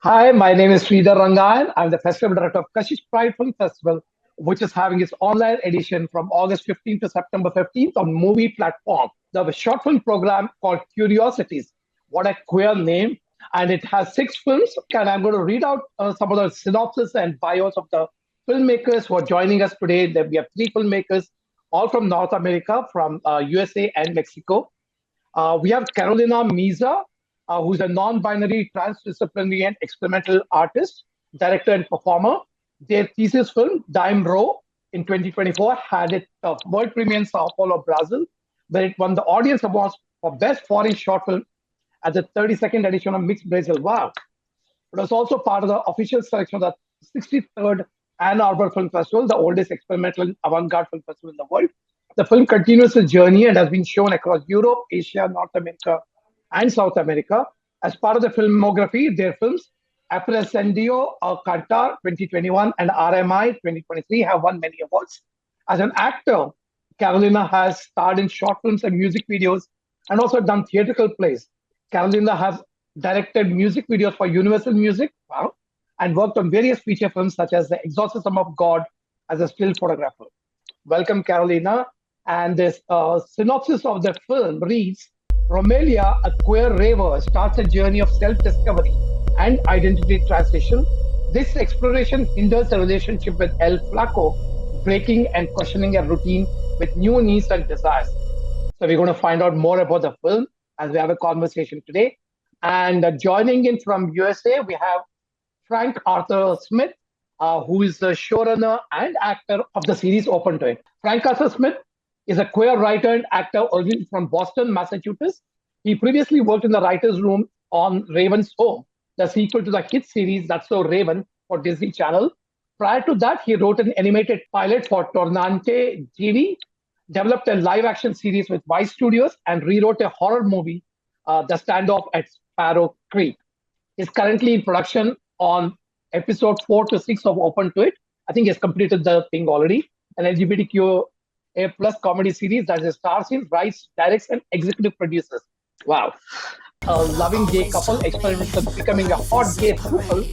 Hi, my name is Sridhar Rangan. I'm the Festival Director of Kashish Pride Film Festival, which is having its online edition from August 15th to September 15th on movie platform. The short film program called Queeriosities. What a queer name. And it has 6 films. And I'm going to read out some of the synopsis and bios of the filmmakers who are joining us today. We have 3 filmmakers, all from North America, from USA and Mexico. We have Carolina Meza, who's a non-binary, transdisciplinary, and experimental artist, director, and performer. Their thesis film, Dime Row, in 2024, had its world premiere in Sao Paulo, Brazil, where it won the Audience Awards for Best Foreign Short Film at the 32nd edition of Mixed Brazil. Wow. It was also part of the official selection of the 63rd Ann Arbor Film Festival, the oldest experimental and avant-garde film festival in the world. The film continues its journey and has been shown across Europe, Asia, North America, and South America. As part of the filmography, their films, Apresendio Cantar 2021 and RMI 2023 have won many awards. As an actor, Carolina has starred in short films and music videos and also done theatrical plays. Carolina has directed music videos for Universal Music, wow, and worked on various feature films such as The Exorcism of God as a still photographer. Welcome, Carolina. And this synopsis of the film reads, Romelia, a queer raver, starts a journey of self-discovery and identity transition. This exploration hinders the relationship with El Flaco, breaking and questioning a routine with new needs and desires. So we're going to find out more about the film as we have a conversation today. And joining in from USA, we have Frank Arthur Smith, who is the showrunner and actor of the series Open to It. Frank Arthur Smith is a queer writer and actor originally from Boston, Massachusetts. He previously worked in the writer's room on Raven's Home, the sequel to the hit series That's So Raven for Disney Channel. Prior to that, he wrote an animated pilot for Tornante TV, developed a live-action series with Vice Studios, and rewrote a horror movie, The Standoff at Sparrow Creek. He's currently in production on episode 4 to 6 of Open to It. I think he's completed the thing already. An LGBTQ A plus comedy series that is stars in, writes, directs, and executive produces. Wow. A loving gay couple experiments with becoming a hot gay couple,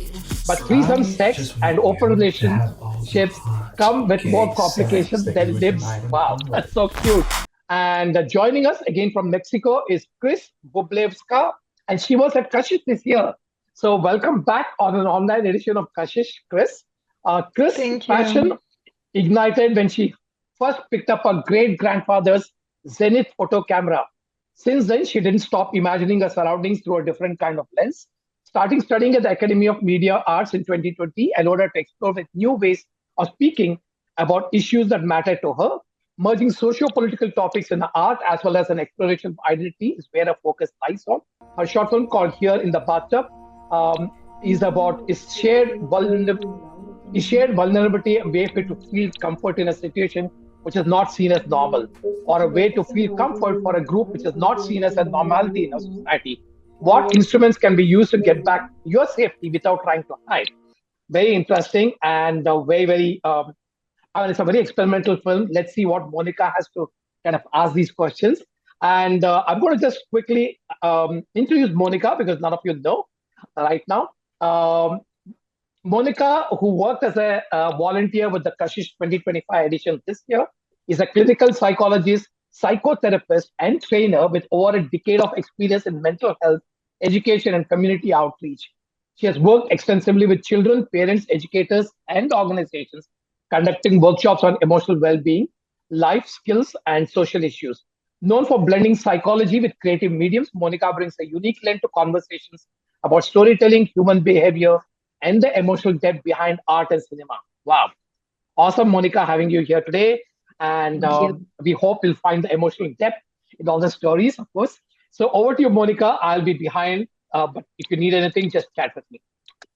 but threesome sex and open relationships come with more complications than lips. Wow, that's so cute. And joining us again from Mexico is Kris Bublevskaya, and she was at Kashish this year. So welcome back on an online edition of Kashish, Kris. Kris' Thank passion you. ignited when she first picked up her great-grandfather's Zenith photo camera. Since then, she didn't stop imagining her surroundings through a different kind of lens. Starting studying at the Academy of Media Arts in 2020 allowed her to explore with new ways of speaking about issues that matter to her. Merging socio-political topics in art as well as an exploration of identity is where her focus lies on. Her short film called Here in the Bathtub is shared vulnerability a way to feel comfort in a situation which is not seen as normal, or a way to feel comfort for a group which is not seen as a normality in a society. What instruments can be used to get back your safety without trying to hide? Very interesting and it's a very experimental film. Let's see what Monika has to kind of ask these questions. And I'm going to just quickly introduce Monika because none of you know right now. Monika, who worked as a volunteer with the Kashish 2025 edition this year, is a clinical psychologist, psychotherapist, and trainer with over a decade of experience in mental health, education, and community outreach. She has worked extensively with children, parents, educators, and organizations, conducting workshops on emotional well-being, life skills, and social issues. Known for blending psychology with creative mediums, Monika brings a unique lens to conversations about storytelling, human behavior, and the emotional depth behind art and cinema. Wow. Awesome, Monika, having you here today. And we hope we'll find the emotional depth in all the stories, of course. So over to you, Monika. I'll be behind, but if you need anything, just chat with me.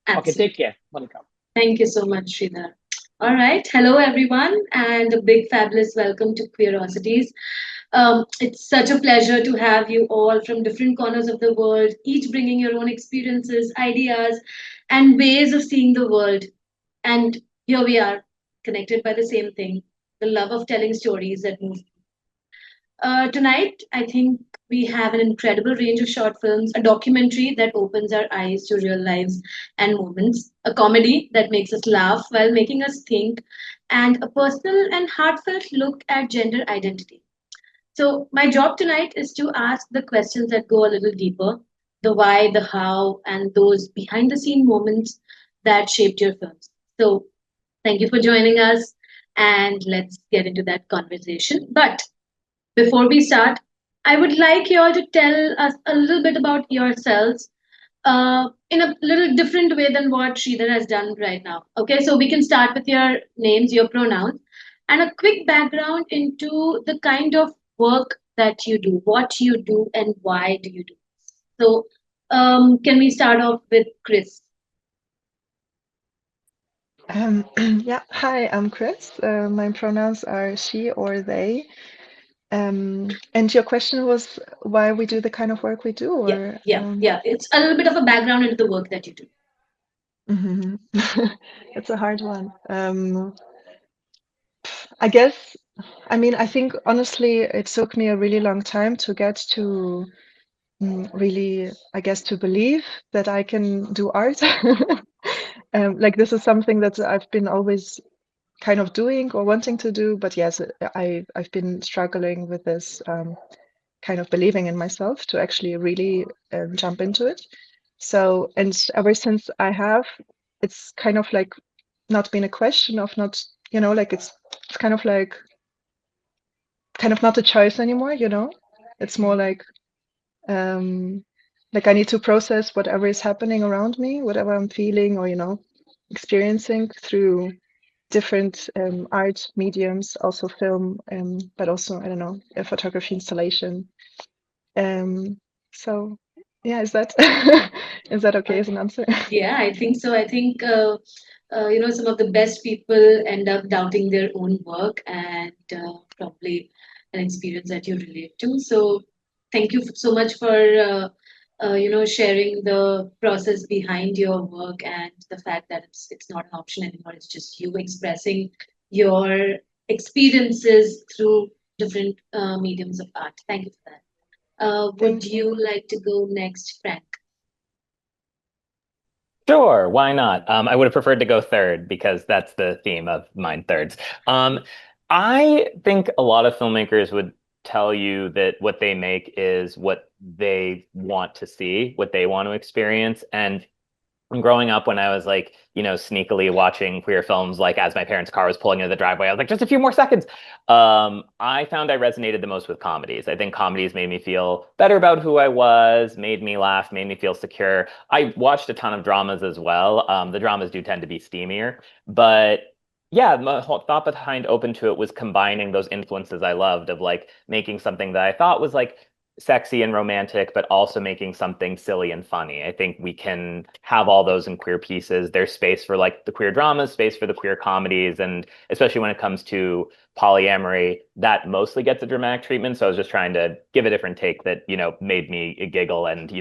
Absolutely. Okay, take care, Monika. Thank you so much, Sridhar. All right. Hello, everyone, and a big fabulous welcome to Queeriosities. It's such a pleasure to have you all from different corners of the world, each bringing your own experiences, ideas, and ways of seeing the world. And here we are, connected by the same thing, the love of telling stories that move. Tonight, I think we have an incredible range of short films, a documentary that opens our eyes to real lives and moments, a comedy that makes us laugh while making us think, and a personal and heartfelt look at gender identity. So, my job tonight is to ask the questions that go a little deeper, the why, the how, and those behind the scene moments that shaped your films. So, thank you for joining us, and let's get into that conversation. But before we start, I would like you all to tell us a little bit about yourselves in a little different way than what Sridhar has done right now. Okay, so we can start with your names, your pronouns, and a quick background into the kind of work that you do, what you do, and why do you do. So, can we start off with Kris? Yeah, hi, I'm Kris. My pronouns are she or they. And your question was why we do the kind of work we do, Yeah, or yeah. It's a little bit of a background into the work that you do. mhm. It's a hard one. I guess, I mean, I think honestly, it took me a really long time to get to really, I guess, to believe that I can do art. Like this is something that I've been always kind of doing or wanting to do, but yes, I've been struggling with this kind of believing in myself to actually really jump into it. So, and ever since I have, it's kind of like not been a question of not, like it's kind of not a choice anymore, It's more like I need to process whatever is happening around me, whatever I'm feeling or, experiencing through different art mediums, also film, but also, I don't know, a photography installation. Um, so yeah, is that is that okay as an answer? Yeah, I think so. I think some of the best people end up doubting their own work, and probably an experience that you relate to. So, thank you so much for sharing the process behind your work and the fact that it's not an option anymore. It's just you expressing your experiences through different mediums of art. Thank you for that. Would Thank you. you like to go next, Frank? Sure, why not? I would have preferred to go third because that's the theme of mine thirds. Um, I think a lot of filmmakers would tell you that what they make is what they want to see, what they want to experience. And growing up when I was like, sneakily watching queer films, like as my parents' car was pulling into the driveway, I was like, just a few more seconds. I found I resonated the most with comedies. I think comedies made me feel better about who I was, made me laugh, made me feel secure. I watched a ton of dramas as well. The dramas do tend to be steamier, but yeah, my whole thought behind Open to It was combining those influences I loved of like making something that I thought was like sexy and romantic, but also making something silly and funny. I think we can have all those in queer pieces. There's space for like the queer dramas, space for the queer comedies, and especially when it comes to polyamory, that mostly gets a dramatic treatment. So I was just trying to give a different take that, made me giggle and,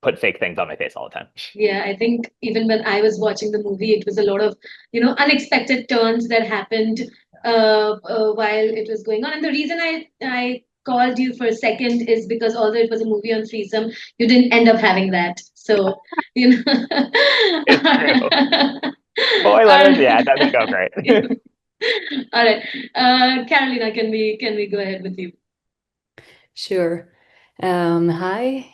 put fake things on my face all the time. Yeah, I think even when I was watching the movie, it was a lot of, unexpected turns that happened while it was going on. And the reason I called you for a second is because although it was a movie on threesome, you didn't end up having that. So, you know. It's true. All Spoilers, yeah, it doesn't go great. all right. Carolina, can we go ahead with you? Sure. Hi,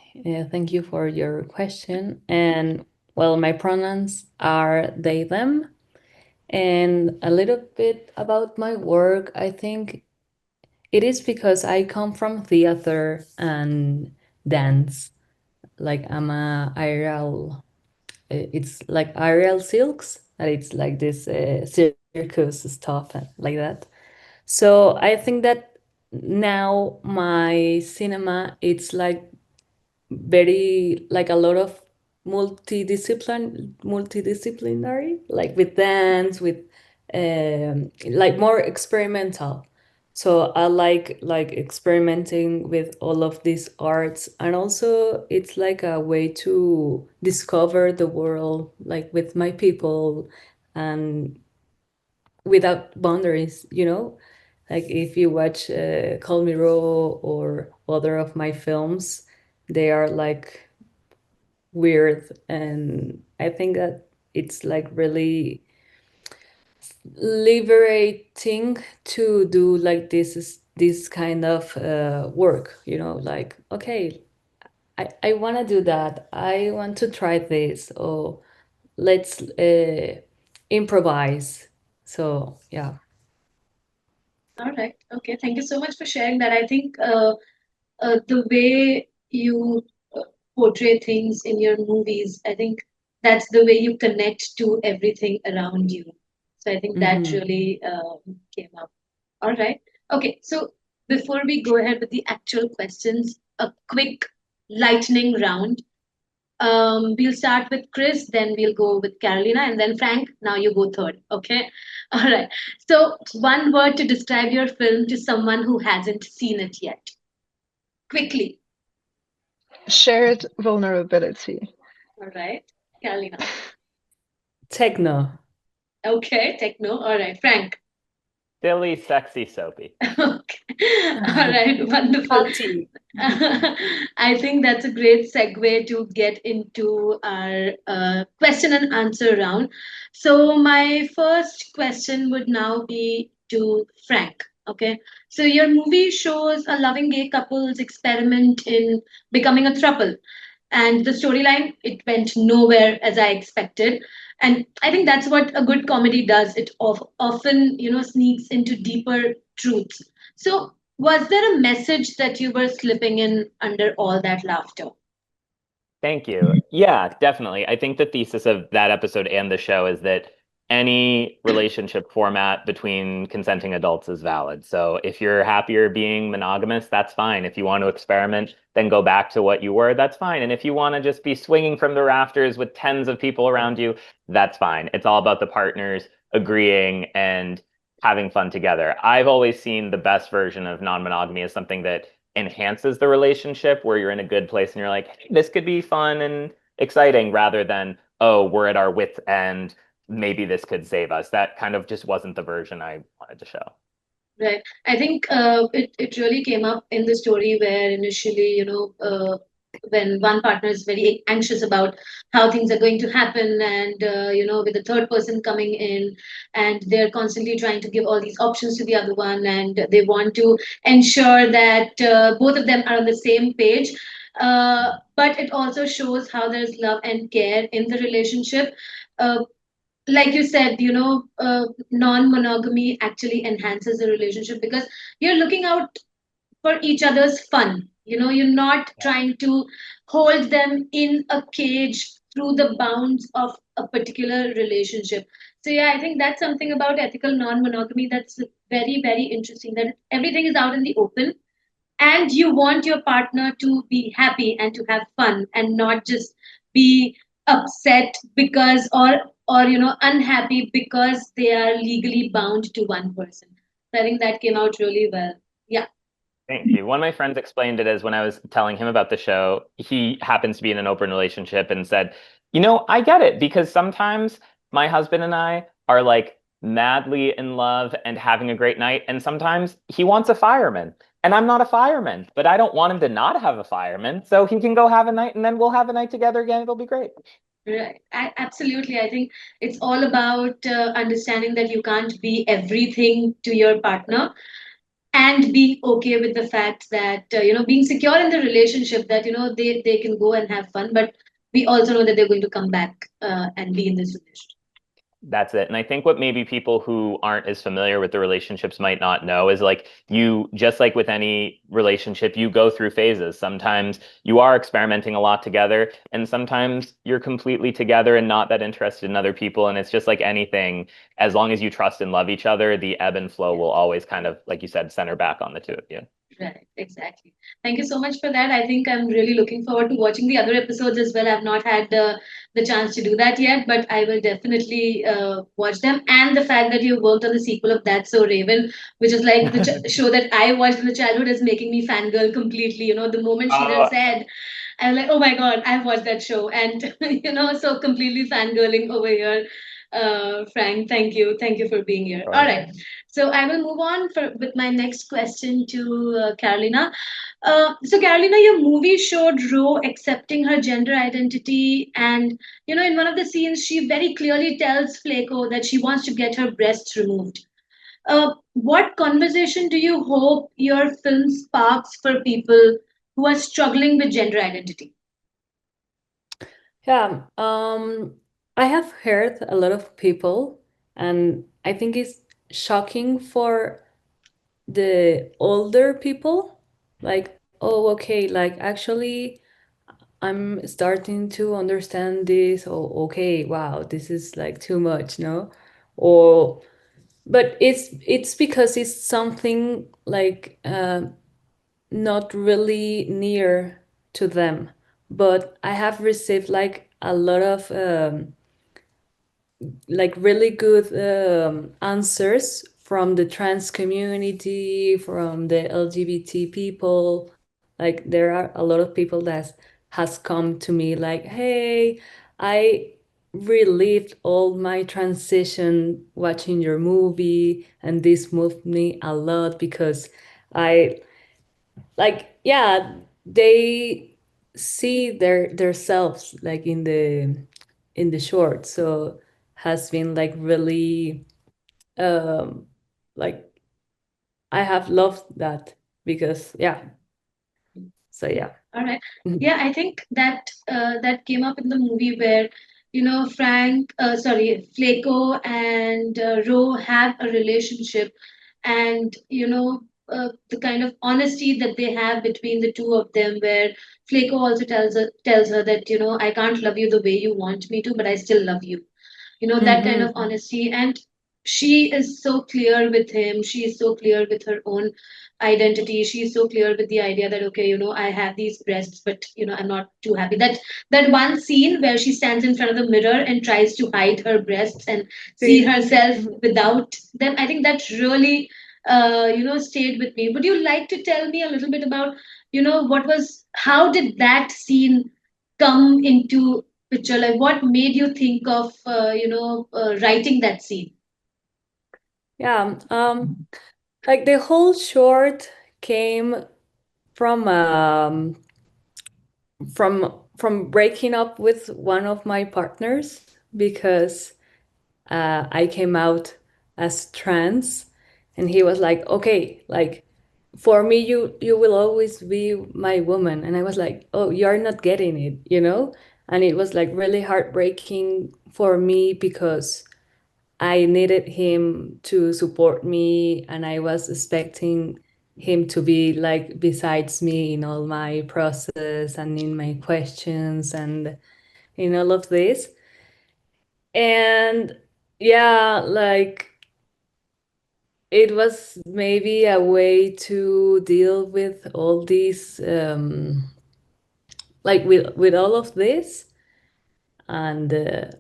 thank you for your question. And well, my pronouns are they, them. And a little bit about my work, I think it is because I come from theater and dance. Like I'm a aerial, it's like aerial silks, and it's like this circus stuff and like that. So I think that now my cinema, it's like very like a lot of multidisciplinary, like with dance, with like more experimental. So I like experimenting with all of these arts, and also it's like a way to discover the world, like with my people, and without boundaries, you know? Like if you watch Call Me Raw or other of my films, they are like weird, and I think that it's like really liberating to do like this kind of work, you know, like okay, I want to do that, I want to try this, or let's improvise. So yeah. All right. Okay. Thank you so much for sharing that. I think the way you portray things in your movies, I think that's the way you connect to everything around you. So I think that Mm-hmm. really came up. All right. Okay. So before we go ahead with the actual questions, a quick lightning round. We'll start with Kris, then we'll go with Carolina, and then Frank. Now you go third. Okay. All right. So one word to describe your film to someone who hasn't seen it yet. Quickly. Shared vulnerability. All right. Carolina. Techno. Okay. Techno. All right. Frank. Silly, sexy, soapy. Okay. All right. Wonderful. Party. I think that's a great segue to get into our question and answer round. So, my first question would now be to Frank. Okay. So, your movie shows a loving gay couple's experiment in becoming a throuple. And the storyline, it went nowhere as I expected. And I think that's what a good comedy does. It often, sneaks into deeper truths. So, was there a message that you were slipping in under all that laughter? Thank you. Yeah, definitely. I think the thesis of that episode and the show is that any relationship format between consenting adults is valid. So if you're happier being monogamous, that's fine. If you want to experiment, then go back to what you were, that's fine. And if you want to just be swinging from the rafters with tens of people around you, that's fine. It's all about the partners agreeing and having fun together. I've always seen the best version of non-monogamy as something that enhances the relationship, where you're in a good place and you're like, hey, this could be fun and exciting, rather than, oh, we're at our wits' end, maybe this could save us. That kind of just wasn't the version I wanted to show. Right. I think it really came up in the story where initially, when one partner is very anxious about how things are going to happen, and, with the third person coming in, and they're constantly trying to give all these options to the other one, and they want to ensure that both of them are on the same page. But it also shows how there's love and care in the relationship. Uh, like you said, non-monogamy actually enhances the relationship because you're looking out for each other's fun. You're not trying to hold them in a cage through the bounds of a particular relationship. So yeah, I think that's something about ethical non-monogamy that's very, very interesting, that everything is out in the open, and you want your partner to be happy and to have fun and not just be upset because, or unhappy because they are legally bound to one person. So I think that came out really well. Yeah. Thank you. One of my friends explained it as, when I was telling him about the show, he happens to be in an open relationship and said, I get it, because sometimes my husband and I are like madly in love and having a great night. And sometimes he wants a fireman and I'm not a fireman, but I don't want him to not have a fireman. So he can go have a night and then we'll have a night together again. It'll be great. Right. Absolutely. I think it's all about understanding that you can't be everything to your partner, and being okay with the fact that being secure in the relationship, that they can go and have fun, but we also know that they're going to come back and be in this relationship. That's it. And I think what maybe people who aren't as familiar with the relationships might not know is, like, you, just like with any relationship, you go through phases. Sometimes you are experimenting a lot together, and sometimes you're completely together and not that interested in other people. And it's just like anything, as long as you trust and love each other, the ebb and flow will always kind of, like you said, center back on the two of you. Right, exactly. Thank you so much for that. I think I'm really looking forward to watching the other episodes as well. I've not had the chance to do that yet, but I will definitely watch them. And the fact that you worked on the sequel of That's So Raven, which is like the show that I watched in the childhood, is making me fangirl completely. The moment Sheena said, I'm like, oh my God, I've watched that show. And, so completely fangirling over here. Frank, thank you. Thank you for being here. Sure. All right. So I will move on with my next question to Carolina. So Carolina, your movie showed Ro accepting her gender identity, and in one of the scenes, she very clearly tells Flaco that she wants to get her breasts removed. What conversation do you hope your film sparks for people who are struggling with gender identity? Yeah, I have heard a lot of people, and I think it's shocking for the older people. Like, oh, okay, like actually, I'm starting to understand this. Oh, okay, wow, this is like too much, no? Or, but it's because it's something like not really near to them. But I have received like a lot of like really good answers from the trans community, from the LGBT people. Like there are a lot of people that has come to me like, hey, I relived all my transition watching your movie, and this moved me a lot because I like, yeah, they see their selves like in the short. So has been like really um like I have loved that because yeah. So yeah. All right. Yeah, I think that came up in the movie where Flaco and Ro have a relationship, and the kind of honesty that they have between the two of them, where Flaco also tells her that I can't love you the way you want me to, but I still love you. That kind of Mm-hmm. honesty, and she is so clear with him, she is so clear with her own identity, she is so clear with the idea that okay, I have these breasts, but I'm not too happy. That one scene where she stands in front of the mirror and tries to hide her breasts and see See. herself Mhm. without them, I think that really stayed with me. Would you like to tell me a little bit about how did that scene come into picture? Like, what made you think of writing that scene? Yeah. Like the whole short came from from breaking up with one of my partners because I came out as trans, and he was like, "Okay, like for me, you will always be my woman," and I was like, "Oh, you're not getting it, you know?" And it was like really heartbreaking for me because I needed him to support me, and I was expecting him to be like besides me in all my process and in my questions and in all of this. And yeah, like it was maybe a way to deal with all these like with all of this. And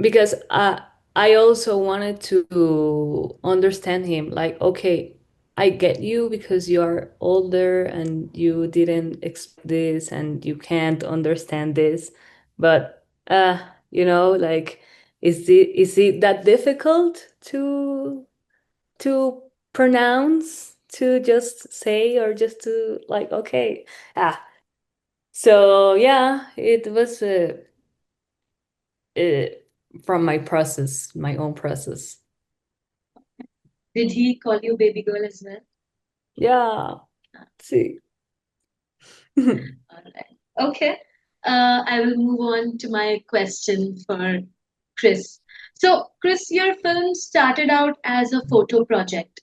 because I also wanted to understand him, like, okay, I get you because you are older and you didn't expect this and you can't understand this, but like, is it that difficult to pronounce, to just say, or just to like, okay, ah so yeah, it was uh, from my process, my own process. Did he call you baby girl as well? Yeah. See. All right. Okay. I will move on to my question for Kris. So, Kris, your film started out as a photo project.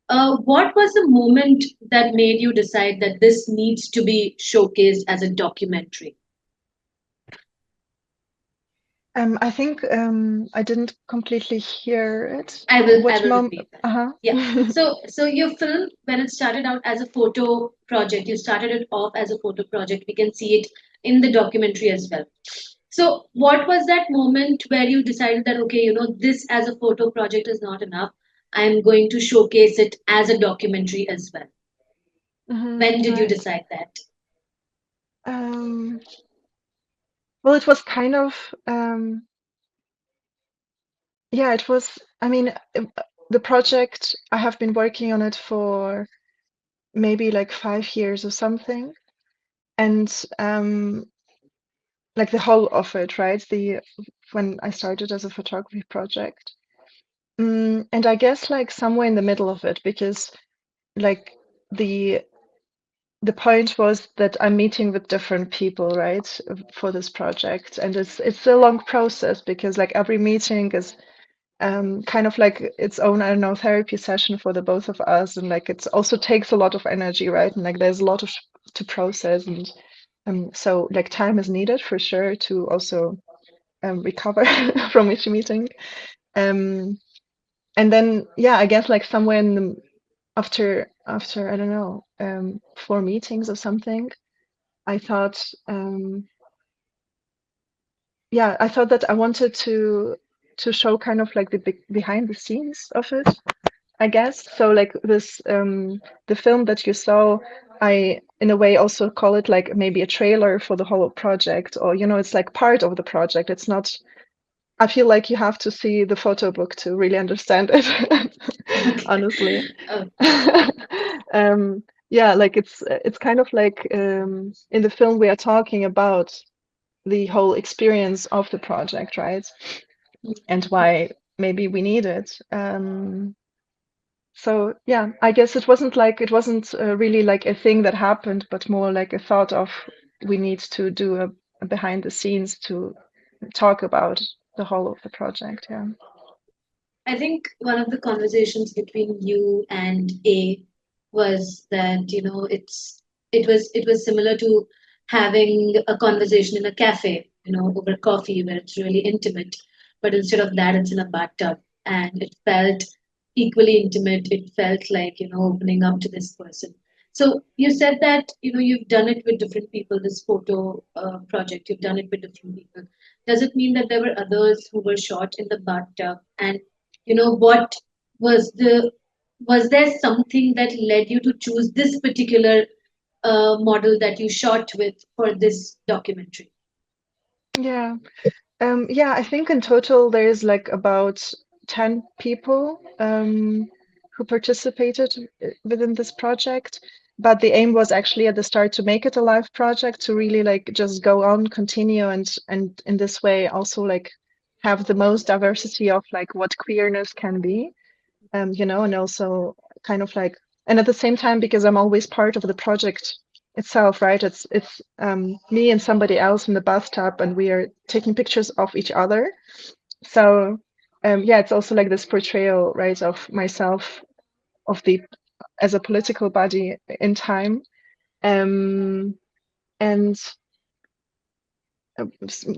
What was the moment that made you decide that this needs to be showcased as a documentary? I think I didn't completely hear it. I Which will moment? repeat that. Uh-huh. Yeah. So your film, when it started out as a photo project, you started it off as a photo project. We can see it in the documentary as well. So what was that moment where you decided that okay, this as a photo project is not enough. I'm going to showcase it as a documentary as well. When did you Right. decide that? Um, well, it was kind of Yeah, it was, I mean, the project, I have been working on it for maybe like 5 years or something. And like the whole of it, right? When I started as a photography project. And I guess like somewhere in the middle of it, because like the the point was that I'm meeting with different people, right, for this project. And it's a long process because like every meeting is kind of like its own, I don't know, therapy session for the both of us. And like it also takes a lot of energy, right? And like there's a lot of to process. And so like time is needed for sure to also recover from each meeting. Um, and then yeah, I guess like somewhere in the after I don't know 4 meetings or something, I thought yeah, I thought that I wanted to show kind of like the behind the scenes of it, I guess. So like this the film that you saw, I in a way also call it like maybe a trailer for the whole project, or you know, it's like part of the project. It's not, I feel like you have to see the photo book to really understand it, honestly. Okay. Yeah, like it's kind of like in the film we are talking about the whole experience of the project, right? And why maybe we need it. So yeah, I guess it wasn't really like a thing that happened, but more like a thought of we need to do a behind the scenes to talk about the whole of the project. Yeah. I think one of the conversations between you and A was that, it was similar to having a conversation in a cafe, over coffee where it's really intimate. But instead of that, it's in a bathtub. And it felt equally intimate. It felt like, opening up to this person. So you said that, you've done it with different people, this photo project, you've done it with different people. Does it mean that there were others who were shot in the bathtub? And what was was there something that led you to choose this particular model that you shot with for this documentary? Yeah. Yeah, I think in total there's like about 10 people who participated within this project. But the aim was actually at the start to make it a live project, to really like just go on, continue, and in this way also like have the most diversity of like what queerness can be, you know, and also kind of like, and at the same time, because I'm always part of the project itself, right? It's me and somebody else in the bathtub, and we are taking pictures of each other. So yeah, it's also like this portrayal, right, of myself, of the as a political body in time. And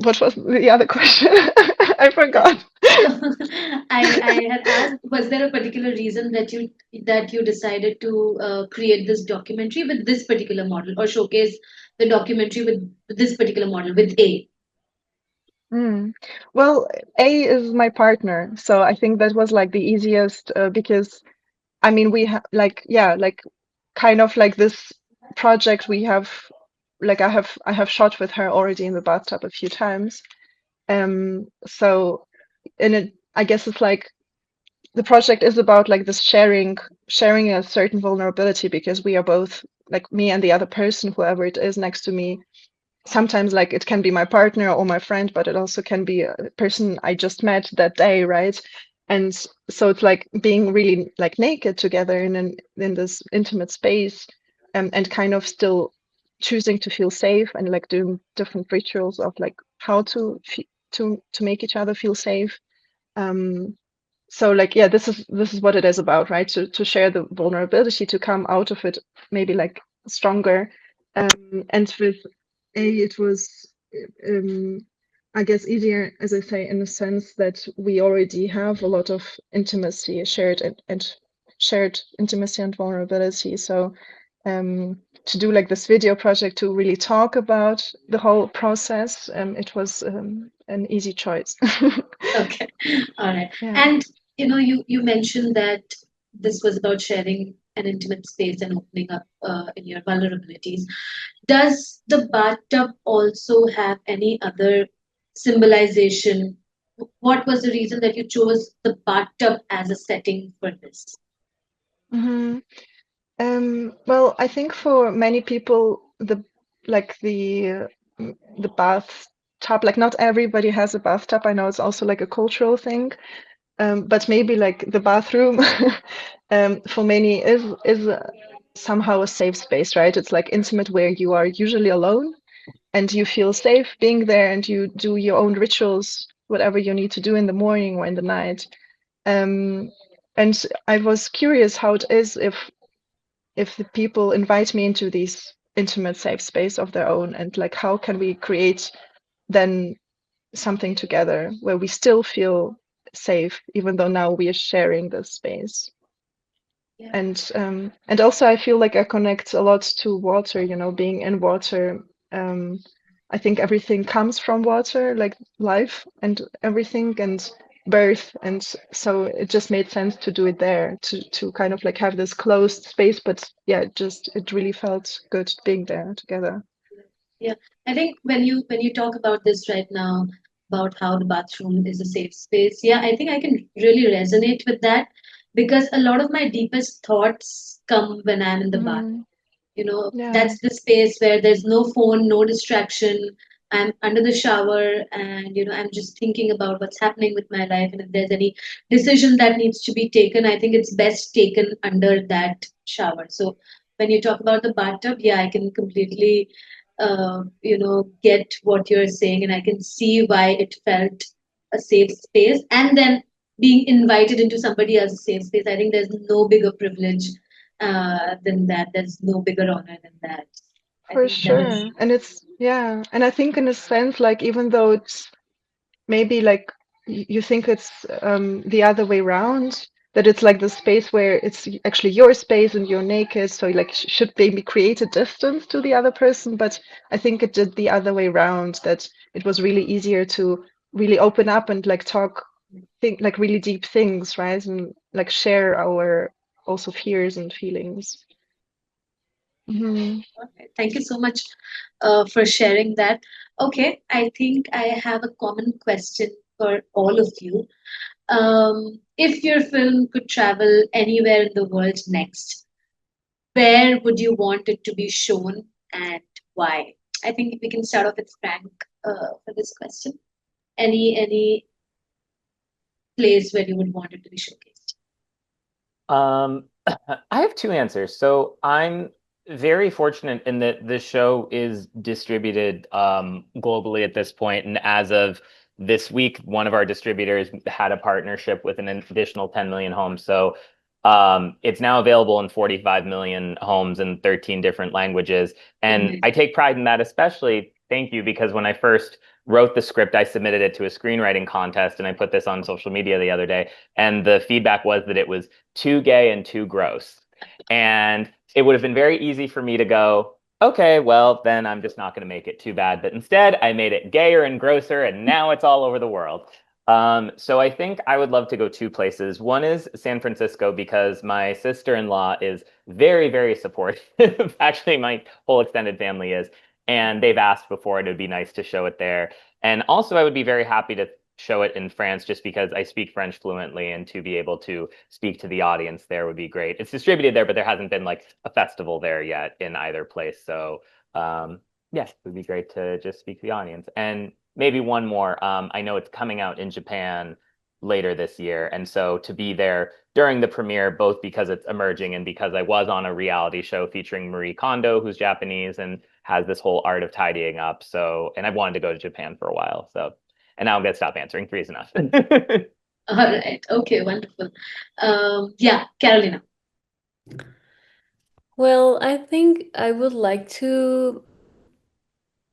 what was the other question? I forgot. I had asked, was there a particular reason that you decided to create this documentary with this particular model, or showcase the documentary with this particular model with A? Mm. Well, A is my partner, so I think that was like the easiest because I mean we have like yeah like kind of like this project we have like I have shot with her already in the bathtub a few times. So and it I guess it's like the project is about like this sharing a certain vulnerability, because we are both like me and the other person, whoever it is next to me. Sometimes like it can be my partner or my friend, but it also can be a person I just met that day, right? And so it's like being really like naked together in this intimate space, and kind of still choosing to feel safe, and like doing different rituals of like how to make each other feel safe. Um, so like yeah, this is what it is about, right? To share the vulnerability, to come out of it maybe like stronger. And with A, it was um, I guess easier, as I say, in the sense that we already have a lot of intimacy shared, and shared intimacy and vulnerability. So to do like this video project to really talk about the whole process, it was an easy choice. Okay, all right. Yeah. And you mentioned that this was about sharing an intimate space and opening up in your vulnerabilities. Does the bathtub also have any other symbolization what was the reason that you chose the bathtub as a setting for this? Hmm. Well, I think for many people, like the bathtub, like not everybody has a bathtub. I know it's also like a cultural thing, but maybe like the bathroom, for many is somehow a safe space, right? It's like intimate where you are usually alone and you feel safe being there, and you do your own rituals, whatever you need to do in the morning or in the night. Um, and I was curious how it is if the people invite me into these intimate safe space of their own, and like how can we create then something together where we still feel safe even though now we are sharing this space. Yeah. And also I feel like I connect a lot to water, being in water. I think everything comes from water, like life and everything, and birth, and so it just made sense to do it there, to kind of like have this closed space. But yeah, it really felt good being there together. Yeah, I think when you talk about this right now, about how the bathroom is a safe space, yeah, I think I can really resonate with that, because a lot of my deepest thoughts come when I'm in the bath. Hmm. Yeah, That's the space where there's no phone, no distraction. I'm under the shower, and I'm just thinking about what's happening with my life, and if there's any decision that needs to be taken, I think it's best taken under that shower. So when you talk about the bathtub, yeah, I can completely get what you're saying, and I can see why it felt a safe space. And then being invited into somebody else's safe space, I think there's no bigger privilege than that. There's no bigger honor than that. I for think that is. sure. And it's, yeah, and I think in a sense, like even though it's maybe like you think it's the other way around, that it's like the space where it's actually your space and you're naked, so like should maybe create a distance to the other person. But I think it did the other way around, that it was really easier to really open up and like talk, think like really deep things, right? And like share our also fears and feelings. Hmm. Okay, thank you so much for sharing that. Okay, I think I have a common question for all of you. If your film could travel anywhere in the world next, where would you want it to be shown and why? I think we can start off with Frank for this question. Any place where you would want it to be showcased? Um, I have two answers. So I'm very fortunate in that the show is distributed globally at this point, and as of this week, one of our distributors had a partnership with an additional 10 million homes. So it's now available in 45 million homes in 13 different languages, and I Amazing. take pride in that, especially. Thank you, because when I first wrote the script, I submitted it to a screenwriting contest, and I put this on social media the other day, and the feedback was that it was too gay and too gross. And it would have been very easy for me to go, okay, well, then I'm just not going to make it too bad. But instead, I made it gayer and grosser, and now it's all over the world. So I think I would love to go two places. One is San Francisco, because my sister-in-law is very, very supportive. Actually, my whole extended family is. And they've asked before, and it would be nice to show it there. And also, I would be very happy to show it in France, just because I speak French fluently, and to be able to speak to the audience there would be great. It's distributed there, but there hasn't been like a festival there yet in either place. So yes, it would be great to just speak to the audience. And maybe one more. I know it's coming out in Japan later this year, and so to be there during the premiere, both because it's emerging and because I was on a reality show featuring Marie Kondo, who's Japanese and has this whole art of tidying up. So, and I've wanted to go to Japan for a while. So, and now I'm gonna stop answering. Three's enough. All right. Okay. Wonderful. Yeah, Carolina. Well, I think I would like to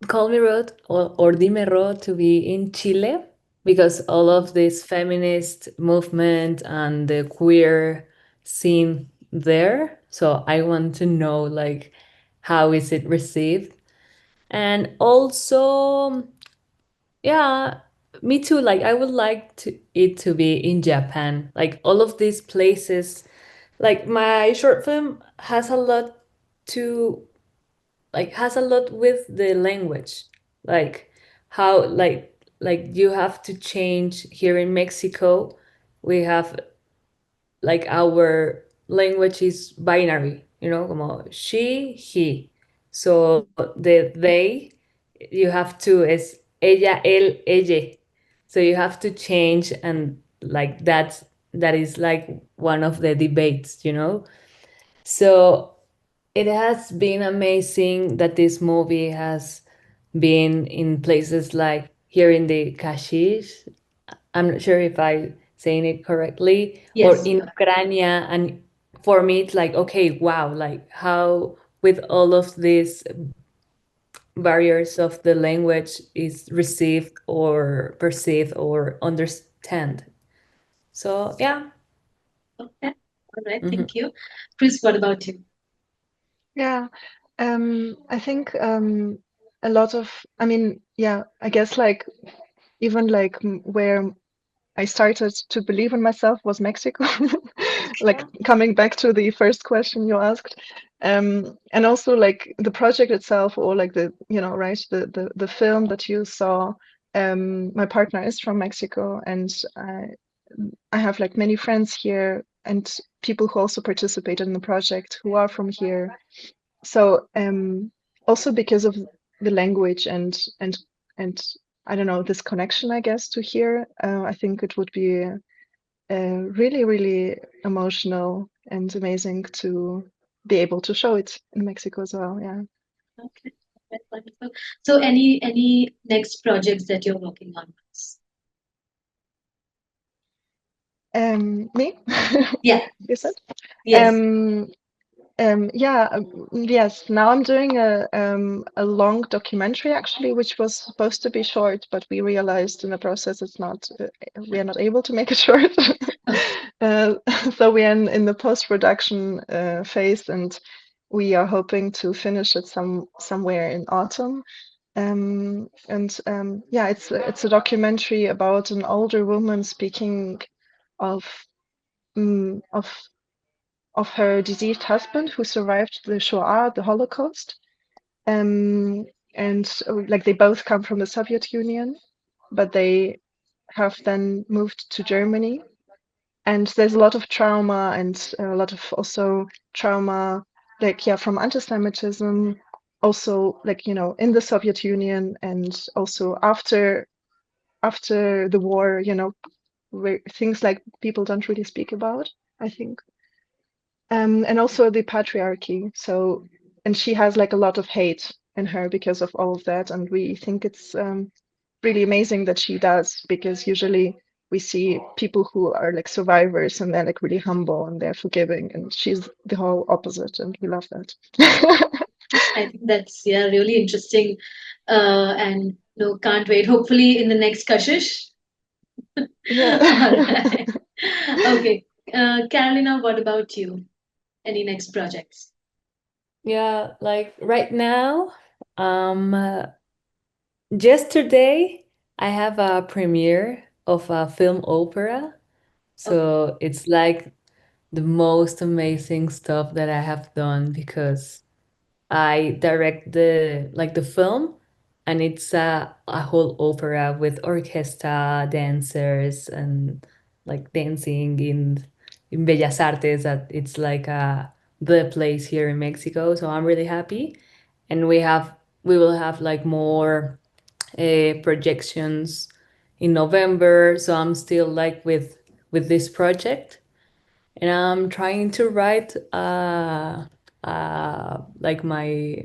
Call Me Rod or Dime Rod to be in Chile, because all of this feminist movement and the queer scene there. So I want to know like how is it received? And also, yeah, me too. Like I would like it to be in Japan. Like all of these places, like my short film has a lot to has a lot with the language, like how like you have to change here in Mexico. We have like our language is binary, como she, he. So the they, you have to is ella, él, ella. So you have to change, and like that is like one of the debates. So it has been amazing that this movie has been in places like here in the Kashish. I'm not sure if I saying it correctly, or Yes. in Ukraine. And for me, it's like, okay, wow, like how with all of these barriers of the language is received or perceived or understand. So yeah. Okay. All right. Mhm. Thank you. Kris, what about you? Yeah, I think a lot of, I mean, yeah, I guess like even like where I started to believe in myself was Mexico. Like coming back to the first question you asked, and also like the project itself, or like the, right, the film that you saw. My partner is from Mexico, and I have like many friends here and people who also participated in the project who are from here. So also because of the language and I don't know, this connection, I guess, to here, I think it would be really, really emotional and amazing to be able to show it in Mexico as well. Yeah. Okay. That's wonderful. So any next projects that you're working on? Me? Yeah. You said? Yes. Yeah, yes. Now I'm doing a long documentary actually, which was supposed to be short, but we realized in the process it's not. We are not able to make it short. Uh, so we are in the post-production phase, and we are hoping to finish it somewhere in autumn. Yeah, it's a documentary about an older woman speaking of of her deceased husband who survived the Shoah, the Holocaust. And like they both come from the Soviet Union, but they have then moved to Germany. And there's a lot of trauma and a lot of also trauma, like, yeah, from anti-Semitism, also like, in the Soviet Union and also after the war, where things like people don't really speak about, I think. And also the patriarchy. So, and she has like a lot of hate in her because of all of that. And we think it's really amazing that she does, because usually we see people who are like survivors and they're like really humble and they're forgiving, and she's the whole opposite, and we love that. I think that's really interesting, and no, can't wait. Hopefully in the next Kashish. Yeah. All right. Okay, Carolina, what about you? Any next projects? Yeah, like right now, yesterday I have a premiere of a film opera. So it's like the most amazing stuff that I have done, because I direct the film, and it's a whole opera with orchestra, dancers, and like dancing in Bellas Artes. That it's like the place here in Mexico. So I'm really happy, and we will have like more projections in November. So I'm still like with this project, and I'm trying to write like my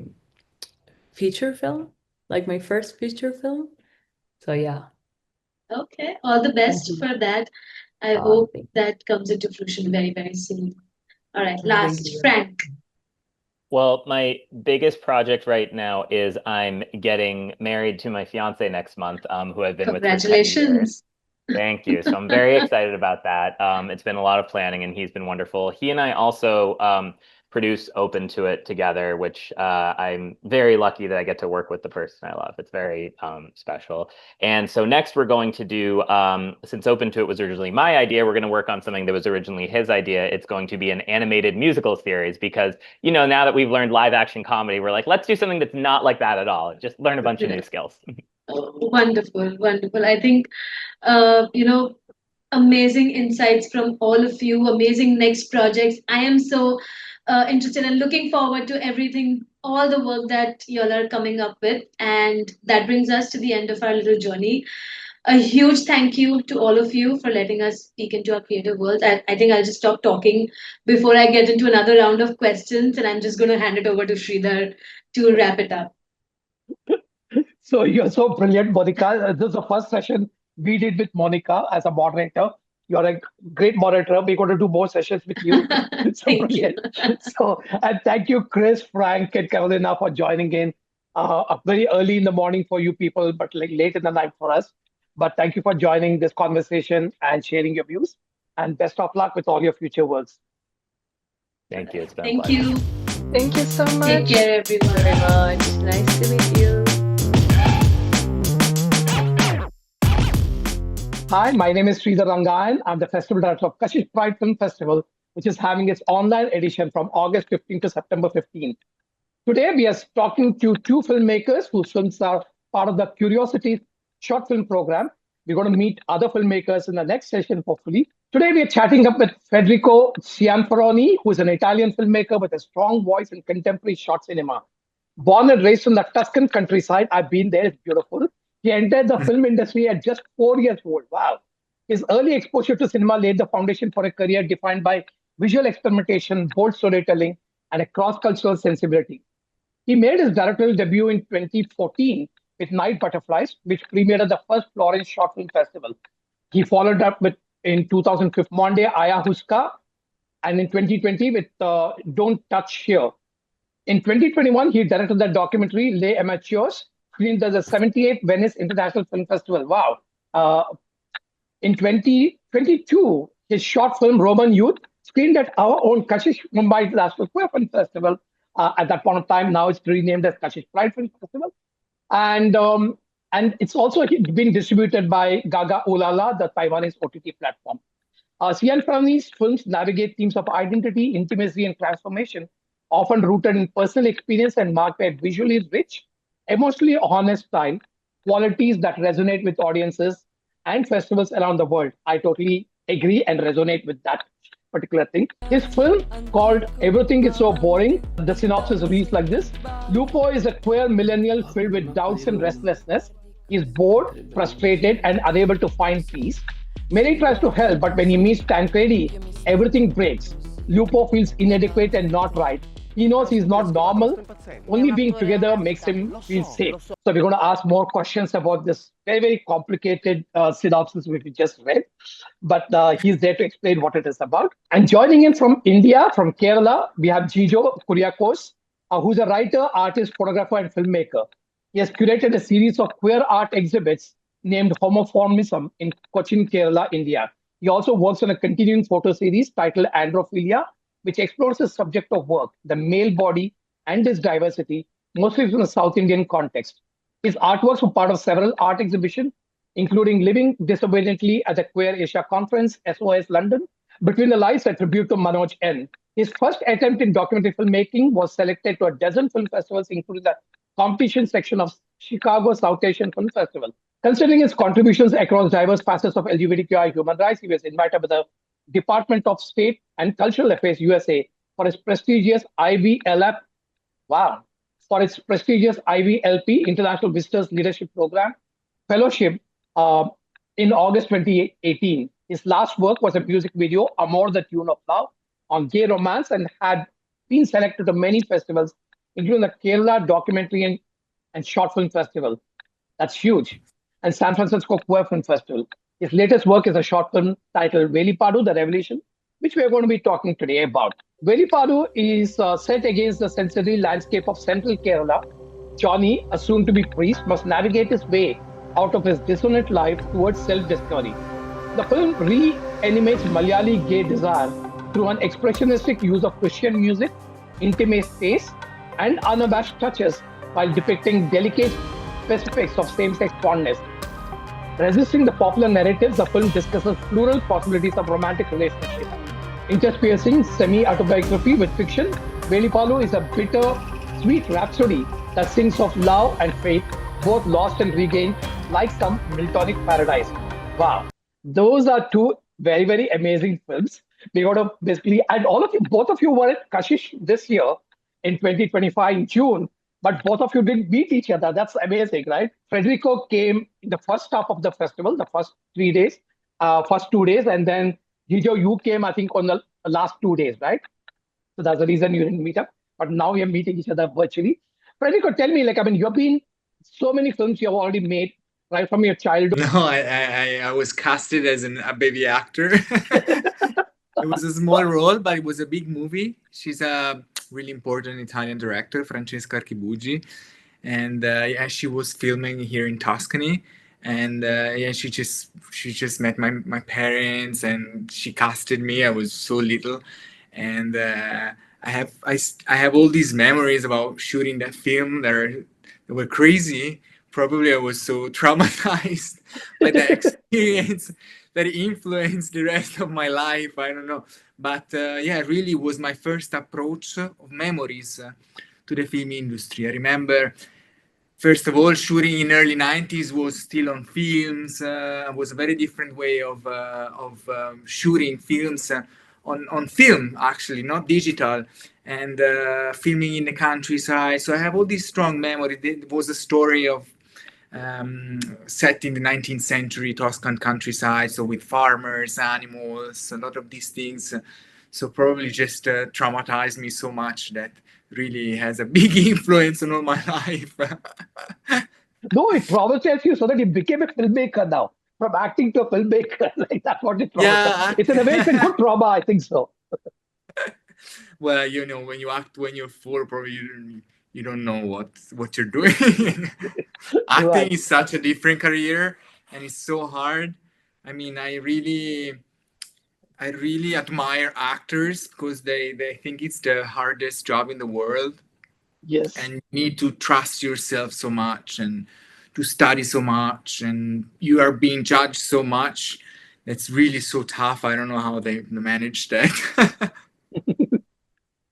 feature film, like my first feature film. So yeah. Okay, all the best Mhm. for that. I hope Thank that comes into fruition very, very soon. All right, thank last, you. Frank. Well, my biggest project right now is I'm getting married to my fiance next month, who I've been with for 10 years. Congratulations. Thank you. So I'm very excited about that. It's been a lot of planning, and he's been wonderful. He and I also produce Open to It together, which I'm very lucky that I get to work with the person I love. It's very special. And so next we're going to do, since Open to It was originally my idea, we're going to work on something that was originally his idea. It's going to be an animated musical series because, now that we've learned live action comedy, we're like, let's do something that's not like that at all. Just learn a bunch of new skills. Oh, wonderful, wonderful. I think, you know, amazing insights from all of you, amazing next projects. I am so interested and looking forward to everything, all the work that y'all are coming up with. And that brings us to the end of our little journey. A huge thank you to all of you for letting us peek into our creative world. I think I'll just stop talking before I get into another round of questions, and I'm just going to hand it over to Sridhar to wrap it up. So you're so brilliant, Monika. This is the first session we did with Monika as a moderator. You're a great moderator. We're going to do more sessions with you. So Thank you. brilliant. So, and thank you, Kris, Frank, and Carolina for joining in. Very early in the morning for you people, but like late in the night for us. But thank you for joining this conversation and sharing your views. And best of luck with all your future works. Thank you. It's been a Thank pleasure. you. Thank you so Take much. care, everyone. Very much. Nice to meet you. Hi, my name is Sridhar Rangayan. I'm the festival director of Kashish Pride Film Festival, which is having its online edition from August 15th to September 15th. Today, we are talking to two filmmakers whose films are part of the Queeriosities short film program. We're going to meet other filmmakers in the next session, hopefully. Today, we are chatting up with Federico Cianferoni, who is an Italian filmmaker with a strong voice in contemporary short cinema. Born and raised in the Tuscan countryside, I've been there, it's beautiful. He entered the film industry at just 4 years old. Wow. His early exposure to cinema laid the foundation for a career defined by visual experimentation, bold storytelling, and a cross cultural sensibility. He made his directorial debut in 2014 with Night Butterflies, which premiered at the first Florence Short Film Festival. He followed up with in 2005 Monde Ayahuasca, and in 2020 with Don't Touch Here. In 2021, he directed the documentary Les Amateurs, screened at the 78th Venice International Film Festival. Wow. In 2022, his short film Roman Youth screened at our own Kashish Mumbai International Queer Film Festival. At that point of time, now it's renamed as Kashish Pride Film Festival. And it's also been distributed by Gaga Ulala, the Taiwanese OTT platform. Cianferoni's films navigate themes of identity, intimacy, and transformation, often rooted in personal experience and marked by visually rich, emotionally honest style, qualities that resonate with audiences and festivals around the world. I totally agree and resonate with that particular thing. His film called Everything is So Boring, the synopsis reads like this. Lupo is a queer millennial filled with doubts and restlessness. He's bored, frustrated, and unable to find peace. Mary tries to help, but when he meets Tancredi, everything breaks. Lupo feels inadequate and not right. He knows he's not normal. Only being together makes him feel safe. So we're going to ask more questions about this very, very complicated synopsis which we just read. But he's there to explain what it is about. And joining in from India, from Kerala, we have Jijo Kuriakose, who's a writer, artist, photographer, and filmmaker. He has curated a series of queer art exhibits named Homoformism in Cochin, Kerala, India. He also works on a continuing photo series titled Androphilia, which explores the subject of work, the male body, and its diversity, mostly from the South Indian context. His artworks were part of several art exhibitions, including Living Disobediently at the Queer Asia Conference, SOS London, Between the Lives, a tribute to Manoj N. His first attempt in documentary filmmaking was selected to a dozen film festivals, including the competition section of Chicago South Asian Film Festival. Considering his contributions across diverse facets of LGBTQI human rights, he was invited by the Department of State and Cultural Affairs USA for his prestigious IVLP, for its prestigious IVLP, International Visitors Leadership Program Fellowship in August 2018. His last work was a music video, Amor, the Tune of Love, on gay romance, and had been selected to many festivals, including the Kerala Documentary and Short Film Festival. That's huge. And San Francisco Queer Film Festival. His latest work is a short film titled Velipādu, The Revelation, which we are going to be talking today about. Velipādu is set against the sensory landscape of central Kerala. Johnny, a soon-to-be priest, must navigate his way out of his dissonant life towards self-discovery. The film reanimates Malayali gay desire through an expressionistic use of Christian music, intimate space, and unabashed touches while depicting delicate specifics of same-sex fondness. Resisting the popular narratives, the film discusses plural possibilities of romantic relationships. Interspersing semi-autobiography with fiction, Velipādu is a bitter, sweet rhapsody that sings of love and faith, both lost and regained, like some Miltonic paradise. Wow. Those are two very, very amazing films. We got to basically, and all of you, both of you were at Kashish this year in 2025 in June, but both of you didn't meet each other. That's amazing, right? Federico came in the first half of the festival, the first 3 days, first 2 days, and then Jijo, you came, I think, on the last 2 days, right? So that's the reason you didn't meet up. But now we are meeting each other virtually. Federico, tell me, like, I mean, you've been so many films you have already made, right from your childhood. No, I was casted as a baby actor. It was a small role, but it was a big movie. She's a really important Italian director, Francesca Archibugi, and yeah, she was filming here in Tuscany. And yeah, she just met my parents, and she casted me. I was so little, and I have all these memories about shooting that film that were crazy. Probably I was so traumatized by that experience that influenced the rest of my life. I don't know. But yeah, it really was my first approach of memories to the film industry. I remember, first of all, shooting in early 90s was still on films. It was a very different way of shooting films on film, actually, not digital, and filming in the countryside. So I have all these strong memories. It was a story of set in the 19th century Toscan countryside, so with farmers, animals, a lot of these things. So probably just traumatized me so much that really has a big influence on all my life. No, it traumatized you so that you became a filmmaker now. From acting to a filmmaker, like that's what it traumatized. Yeah. It's in a way, it's a good trauma, I think so. Well, you know, when you act when you're four, probably you don't know what you're doing. Acting Right. is such a different career, and it's so hard. I mean, I really admire actors because they think it's the hardest job in the world, Yes. and you need to trust yourself so much and to study so much, and you are being judged so much. It's really so tough. I don't know how they manage that.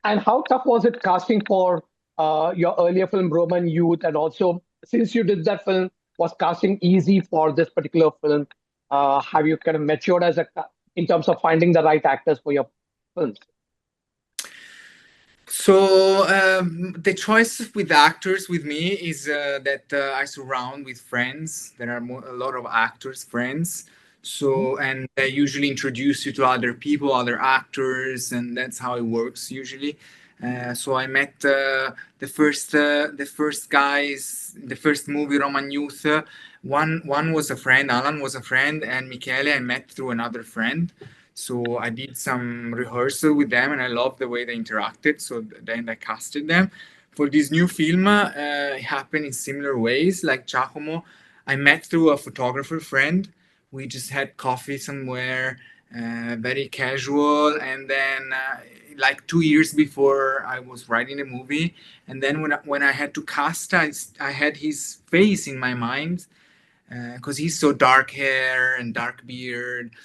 And how tough was it casting for your earlier film, Roman Youth? And also, since you did that film, was casting easy for this particular film? Have you kind of matured as in terms of finding the right actors for your films? So the choice with actors with me is that I surround with friends. There are a lot of actors friends. So and they usually introduce you to other people, other actors, and that's how it works usually. So I met the first guys, the first movie Roman Youth. One was a friend, Alan was a friend, and Michele I met through another friend. So I did some rehearsal with them, and I loved the way they interacted. So then I casted them for this new film. It happened in similar ways, like Giacomo. I met through a photographer friend. We just had coffee somewhere, very casual, and then like 2 years before I was writing the movie, and then when I had to cast, I had his face in my mind because he's so dark hair and dark beard.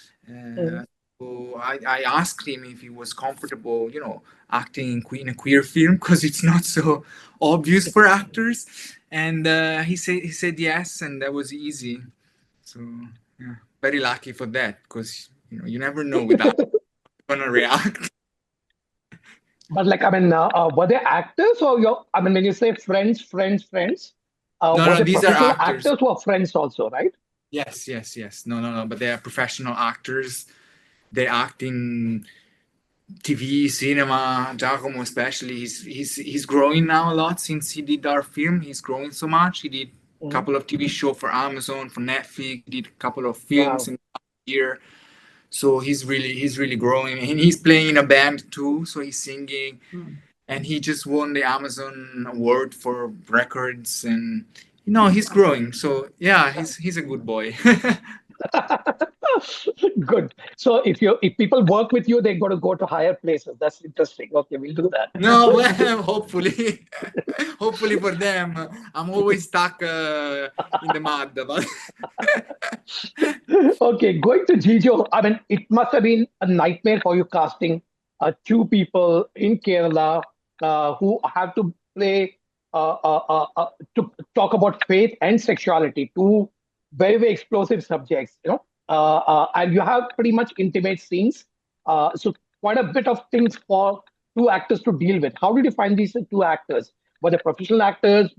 So I asked him if he was comfortable, you know, acting in a queer film because it's not so obvious for actors, and he said yes, and that was easy. So yeah, very lucky for that because you know you never know with that gonna react. But like, I mean, were they actors or I mean, when you say friends, No, were they these are professional actors. actors who are friends also, right? Yes. No. But they are professional actors. They act in TV, cinema. Giacomo, especially, he's growing now a lot since he did our film. He's growing so much. He did a couple of TV shows for Amazon, for Netflix. He did a couple of films Wow. in the year. So he's really growing, and he's playing in a band too. So he's singing, and he just won the Amazon award for records, and you know he's growing. So yeah, he's a good boy. Good. So if people work with you, they got to go to higher places. That's interesting. Okay, we'll do that. No, well, hopefully, hopefully for them. I'm always stuck in the mud. But Okay, going to Jijo. I mean, it must have been a nightmare for you casting two people in Kerala who have to play to talk about faith and sexuality, two very, very explosive subjects, and you have pretty much intimate scenes. So quite a bit of things for two actors to deal with. How did you find these two actors? Were they professional actors?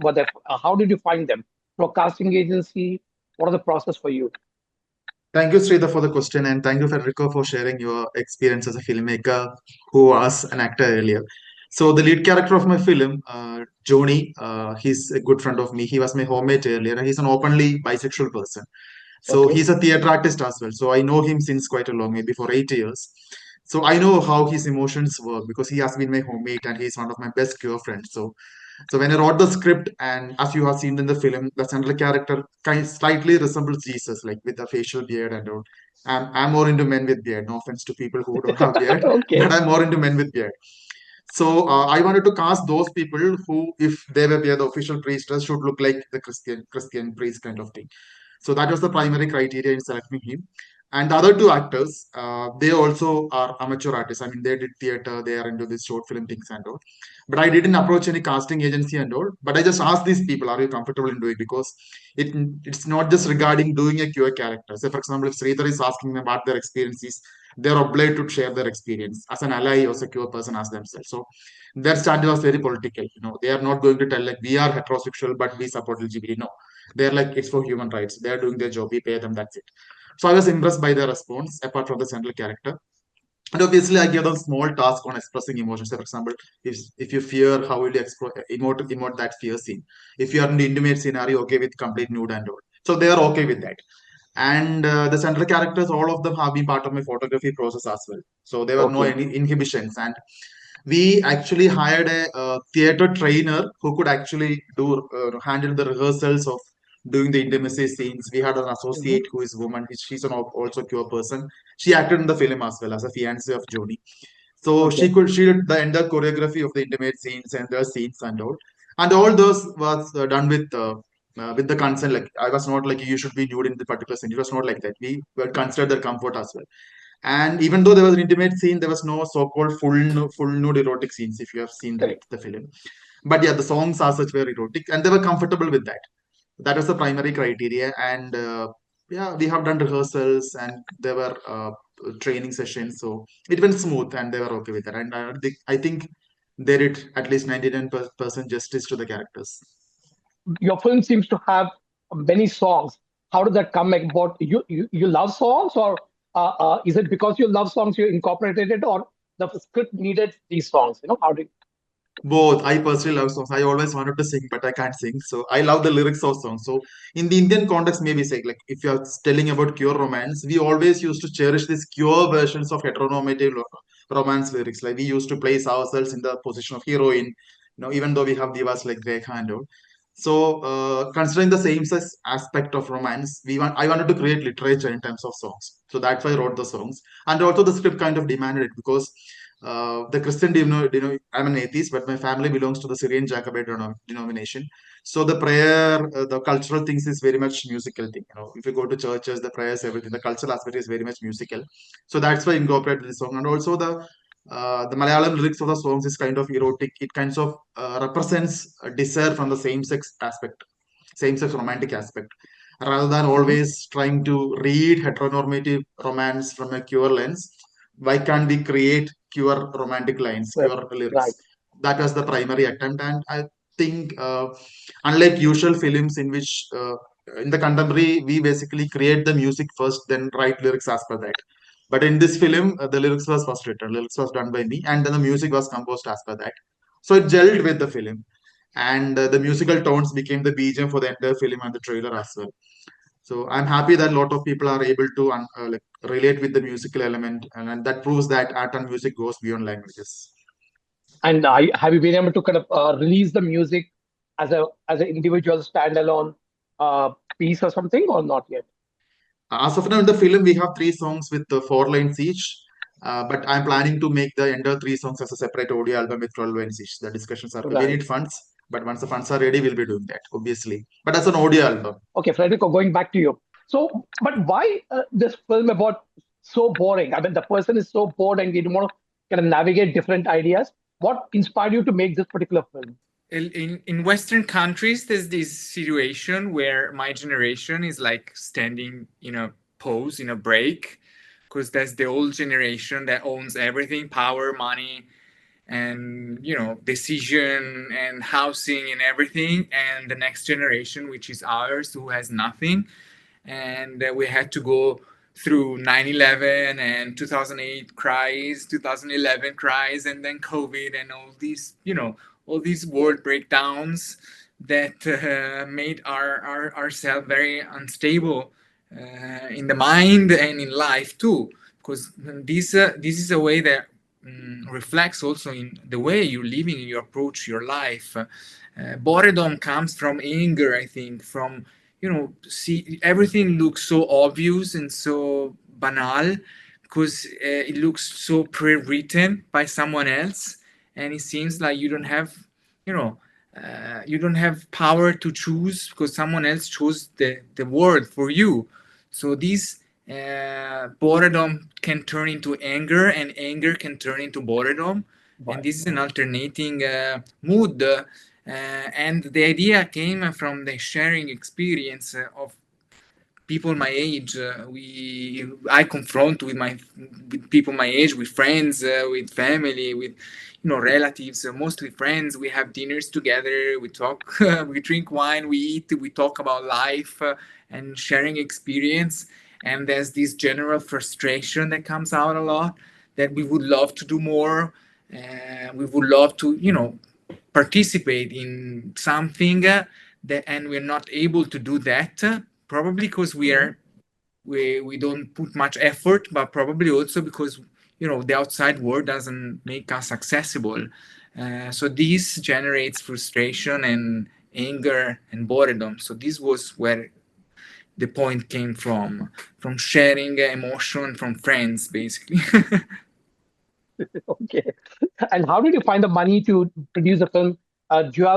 How did you find them? For casting agency, what are the process for you? Thank you, Sridhar, for the question, and thank you, Federico, for sharing your experience as a filmmaker who was an actor earlier. So, the lead character of my film, Joni, he's a good friend of me. He was my homemate earlier, and he's an openly bisexual person. So, Okay. he's a theater artist as well. So, I know him since quite a long, maybe for 8 years. So, I know how his emotions work because he has been my homemate and he's one of my best queer friends. So when I wrote the script, and as you have seen in the film, the central character kind slightly resembles Jesus, like with a facial beard and all. I'm more into men with beard. No offense to people who don't have beard, Okay. but I'm more into men with beard. So I wanted to cast those people who, if they were the official priestess, should look like the Christian priest kind of thing. So that was the primary criteria in selecting him. And the other two actors, they also are amateur artists. I mean, they did theater, they are into this short film things and all. But I didn't approach any casting agency and all. But I just asked these people, are you comfortable in doing? Because it's not just regarding doing a QA character. So, for example, if Sridhar is asking them what their experience is, they're obliged to share their experience as an ally or secure person as themselves. So their stand was very political. They are not going to tell like we are heterosexual but we support LGBT. No, they're like it's for human rights. They're doing their job. We pay them. That's it. So I was impressed by their response. Apart from the central character, and obviously, I give them small task on expressing emotions. So for example, if you fear, how will you emote that fear scene? If you are in the intimate scenario, okay with complete nude and all. So they are okay with that. And the central characters, all of them have been part of my photography process as well. So there were no Okay. any inhibitions. And we actually hired a theater trainer who could actually do handle the rehearsals of doing the intimacy scenes. We had an Mhm. associate who is woman. She's an also queer person. She acted in the film as well as a fiance of Joni. So Okay. she did the entire choreography of the intimate scenes and the scenes and all those was done with the consent. Like I was not like you should be nude in the particular scene. It was not like that. We were considered their comfort as well. And even though there was an intimate scene, there was no so-called full nude erotic scenes. If you have seen Correct. the film, but yeah, the songs are such very erotic, and they were comfortable with that. That was the primary criteria, and yeah, we have done rehearsals, and there were training sessions, so it went smooth, and they were okay with that. And I think they did at least 99% justice to the characters. Your film seems to have many songs. How did that come about? You love songs, or is it because you love songs you incorporated it, or the script needed these songs? How did? Both. I personally love songs. I always wanted to sing, but I can't sing. So I love the lyrics of songs. So in the Indian context, maybe say like if you're telling about pure romance, we always used to cherish these pure versions of heteronormative romance lyrics. Like we used to place ourselves in the position of heroine, even though we have divas like Rekha and all. So considering the same sex aspect of romance, I wanted to create literature in terms of songs. So that's why I wrote the songs. And also the script kind of demanded it because the Christian, I'm an atheist, but my family belongs to the Syrian Jacobite denomination. So the prayer, the cultural things is very much musical thing. If you go to churches, the prayers, everything, the cultural aspect is very much musical. So that's why I incorporated the song. And also the Malayalam lyrics of the songs is kind of erotic. It kind of represents a desire from the same-sex aspect, same-sex romantic aspect, rather than Mhm. always trying to read heteronormative romance from a pure lens. Why can't we create pure romantic lines, Right. pure lyrics? Right. That was the primary attempt, and I think, unlike usual films in which in the contemporary we basically create the music first, then write lyrics as per that. But in this film, the lyrics was first written, lyrics was done by me, and then the music was composed as per that. So it gelled with the film, and the musical tones became the BGM for the entire film and the trailer as well. So I'm happy that a lot of people are able to like relate with the musical element, and that proves that art and music goes beyond languages. And have you been able to kind of release the music as an individual standalone piece or something, or not yet? As of now, in the film, we have three songs with 4 lines each. But I'm planning to make the entire three songs as a separate audio album with 12 lines each. The discussions are, we Right. need funds, but once the funds are ready, we'll be doing that, obviously. But as an audio album. Okay, Federico, going back to you. So, but why this film about so boring? I mean, the person is so bored and you want to kind of navigate different ideas. What inspired you to make this particular film? in Western countries, there's this situation where my generation is like standing in a pose, in a break, because there's the old generation that owns everything, power, money, and decision and housing and everything, and the next generation, which is ours, who has nothing. And we had to go through 9/11 and 2008 crisis, 2011 crisis, and then COVID, and all these world breakdowns that made ourselves very unstable in the mind and in life too, because this is a way that reflects also in the way you're living and you approach your life. Boredom comes from anger, I think, from see everything looks so obvious and so banal because it looks so pre-written by someone else, and it seems like you don't have you don't have power to choose because someone else chose the word for you. So this boredom can turn into anger, and anger can turn into boredom. And this is an alternating mood. And the idea came from the sharing experience of people my age. I confront with people my age, with friends, with family, with relatives, mostly friends. We have dinners together. We talk, we drink wine, we eat, we talk about life and sharing experience. And there's this general frustration that comes out a lot, that we would love to do more. We would love to participate in something and we're not able to do that, probably because we don't put much effort, but probably also because the outside world doesn't make us accessible. So this generates frustration and anger and boredom. So this was where the point came from sharing emotion from friends, basically. Okay. And how did you find the money to produce a film? Do you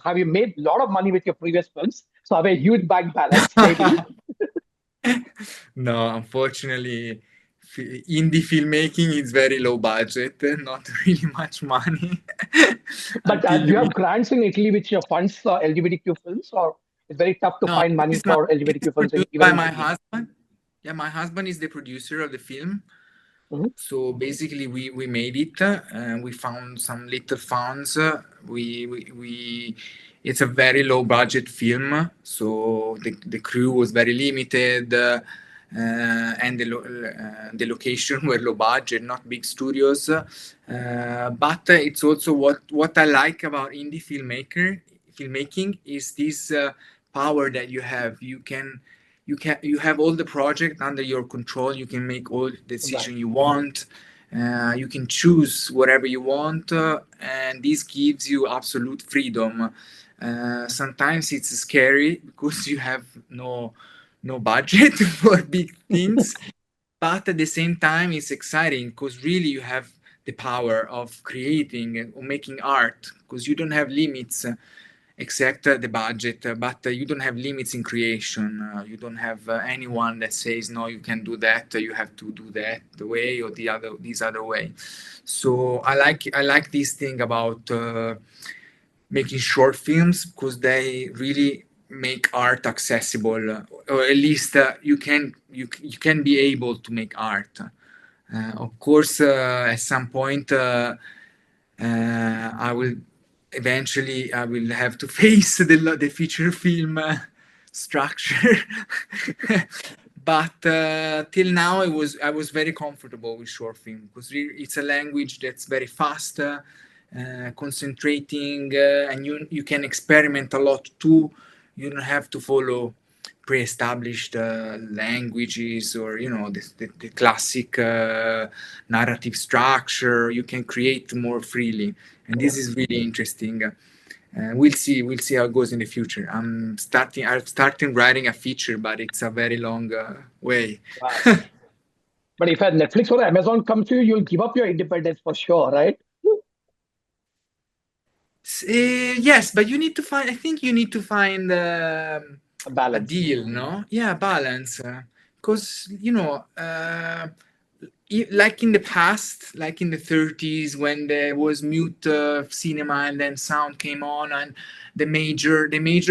have you made a lot of money with your previous films? So have a huge bank balance, maybe. No, unfortunately, indie filmmaking is very low budget, not really much money. But Until do you you have grants in Italy which funds LGBTQ films, or it's very tough to No, find money for this LGBTQ is films produced even by in my Italy? husband. Yeah, my husband is the producer of the film. Mhm. So basically, we made it. We found some little funds. We it's a very low budget film. So the crew was very limited, and the location were low budget, not big studios. But it's also what I like about indie filmmaking is this power that you have. You have all the project under your control. You can make all the decision Right. you want. You can choose whatever you want, and this gives you absolute freedom. Sometimes it's scary because you have no budget for big things, but at the same time it's exciting because really you have the power of creating or making art because you don't have limits except the budget, but you don't have limits in creation. You don't have anyone that says no, you can do that. You have to do that the way or this other way. So I like this thing about making short films because they really make art accessible, or at least you can be able to make art. Of course, at some point, I will eventually I will have to face the feature film structure. But till now, I was very comfortable with short film because it's a language that's very fast, concentrating, and you can experiment a lot too. You don't have to follow pre-established languages or the classic narrative structure. You can create more freely, and this is really interesting. We'll see how it goes in the future. I'm starting writing a feature, but it's a very long way. Wow. But if Netflix or Amazon comes to you, you'll give up your independence for sure, right? Yes, but you need to find. I think you need to find A a balance. deal, no? Yeah, balance. Because like in the past, like in the 30s, when there was mute cinema and then sound came on, and the major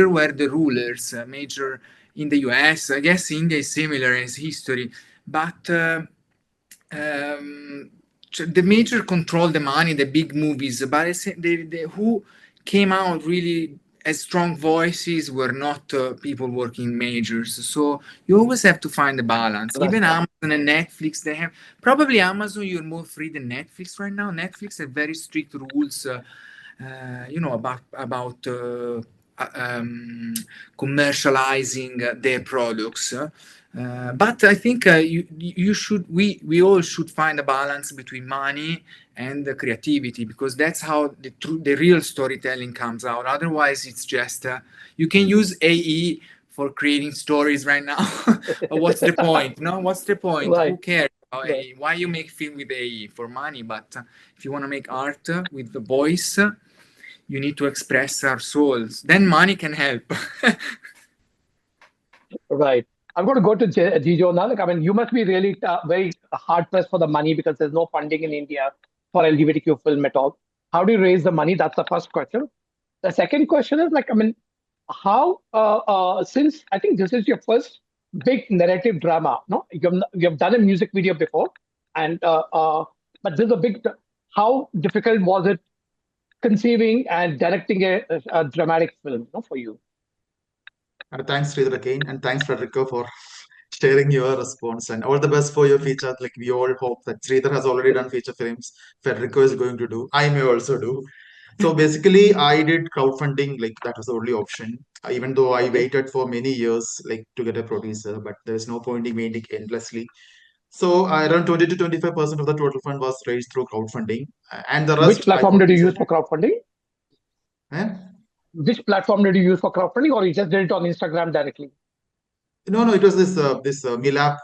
were the rulers. Major in the US, I guess India is similar as history, but um, the major control the money, the big movies, but who came out really as strong voices were not people working in majors. So you always have to find the balance. Right. Even Amazon and Netflix, they have probably Amazon. You're more free than Netflix right now. Netflix have very strict rules, about commercializing their products. But I think we all should find a balance between money and the creativity, because that's how the real storytelling comes out. Otherwise, it's just you can use AE for creating stories right now. But what's the point? No, what's the point? Who Right. cares about Right. AE? Why you make film with AE? For money? But if you want to make art with the voice, you need to express our souls. Then money can help. Right. I'm going to go to Jijo now. Like, I mean, you must be really very hard pressed for the money because there's no funding in India for LGBTQ film at all. How do you raise the money? That's the first question. The second question is like, I mean, how since I think this is your first big narrative drama, no? You've done a music video before, and but this is a big. How difficult was it conceiving and directing a dramatic film, no, for you? Thanks, Sridhar, again, and thanks, Federico, for sharing your response. And all the best for your feature. Like we all hope that Sridhar has already done feature films. Federico is going to do. I may also do. So basically, I did crowdfunding. Like that was the only option. Even though I Okay. waited for many years, like to get a producer, but there's no point in waiting endlessly. So around 20 to 25% of the total fund was raised through crowdfunding, and the Which rest I platform put did you inside. use for crowdfunding? Eh? Which platform did you use for crowdfunding, or you just did it on Instagram directly? No, it was this Milap.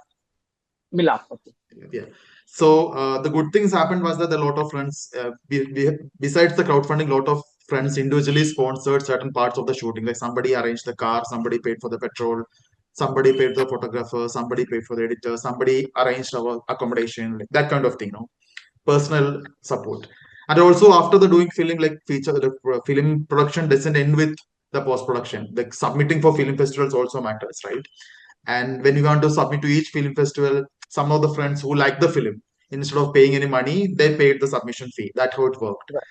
Milap. Okay. Yeah. So the good things happened was that a lot of friends, besides the crowdfunding, a lot of friends individually sponsored certain parts of the shooting. Like somebody arranged the car, somebody paid for the petrol, somebody paid for the photographer, somebody paid for the editor, somebody arranged our accommodation, like that kind of thing, personal support. And also after the doing film, like feature, the film production doesn't end with the post production. Like submitting for film festivals also matters, right? And when you want to submit to each film festival, some of the friends who like the film, instead of paying any money, they paid the submission fee. That's how it worked. Right.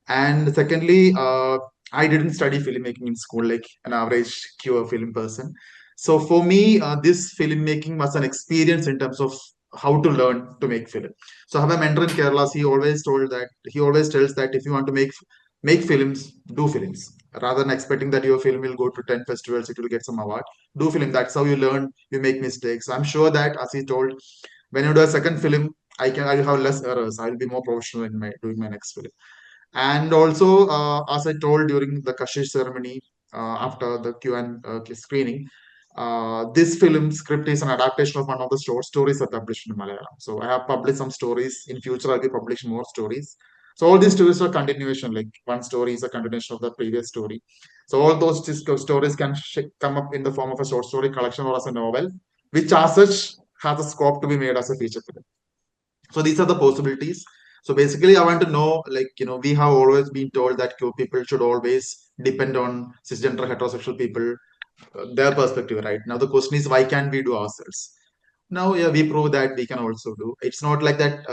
And secondly, I didn't study filmmaking in school like an average QA film person. So for me, this filmmaking was an experience in terms of how to learn to make film. So I have a mentor in Kerala. He always tells that if you want to make films, do films. Rather than expecting that your film will go to 10 festivals, it will get some award. Do film. That's how you learn, you make mistakes. I'm sure that as he told, when you do a second film, I will have less errors. I'll be more professional in my doing my next film. And also, as I told during the Kashish ceremony after the Q&A screening, this film script is an adaptation of one of the short stories I published in Malayalam. So I have published some stories. In future, I'll be publishing more stories. So all these stories are continuation. Like one story is a continuation of the previous story. So all those stories can come up in the form of a short story collection or as a novel, which as such has a scope to be made as a feature film. So these are the possibilities. So basically, I want to know, like, we have always been told that queer people should always depend on cisgender heterosexual people, their perspective, right? Now the question is, why can't we do ourselves? Now, yeah, we prove that we can also do. It's not like that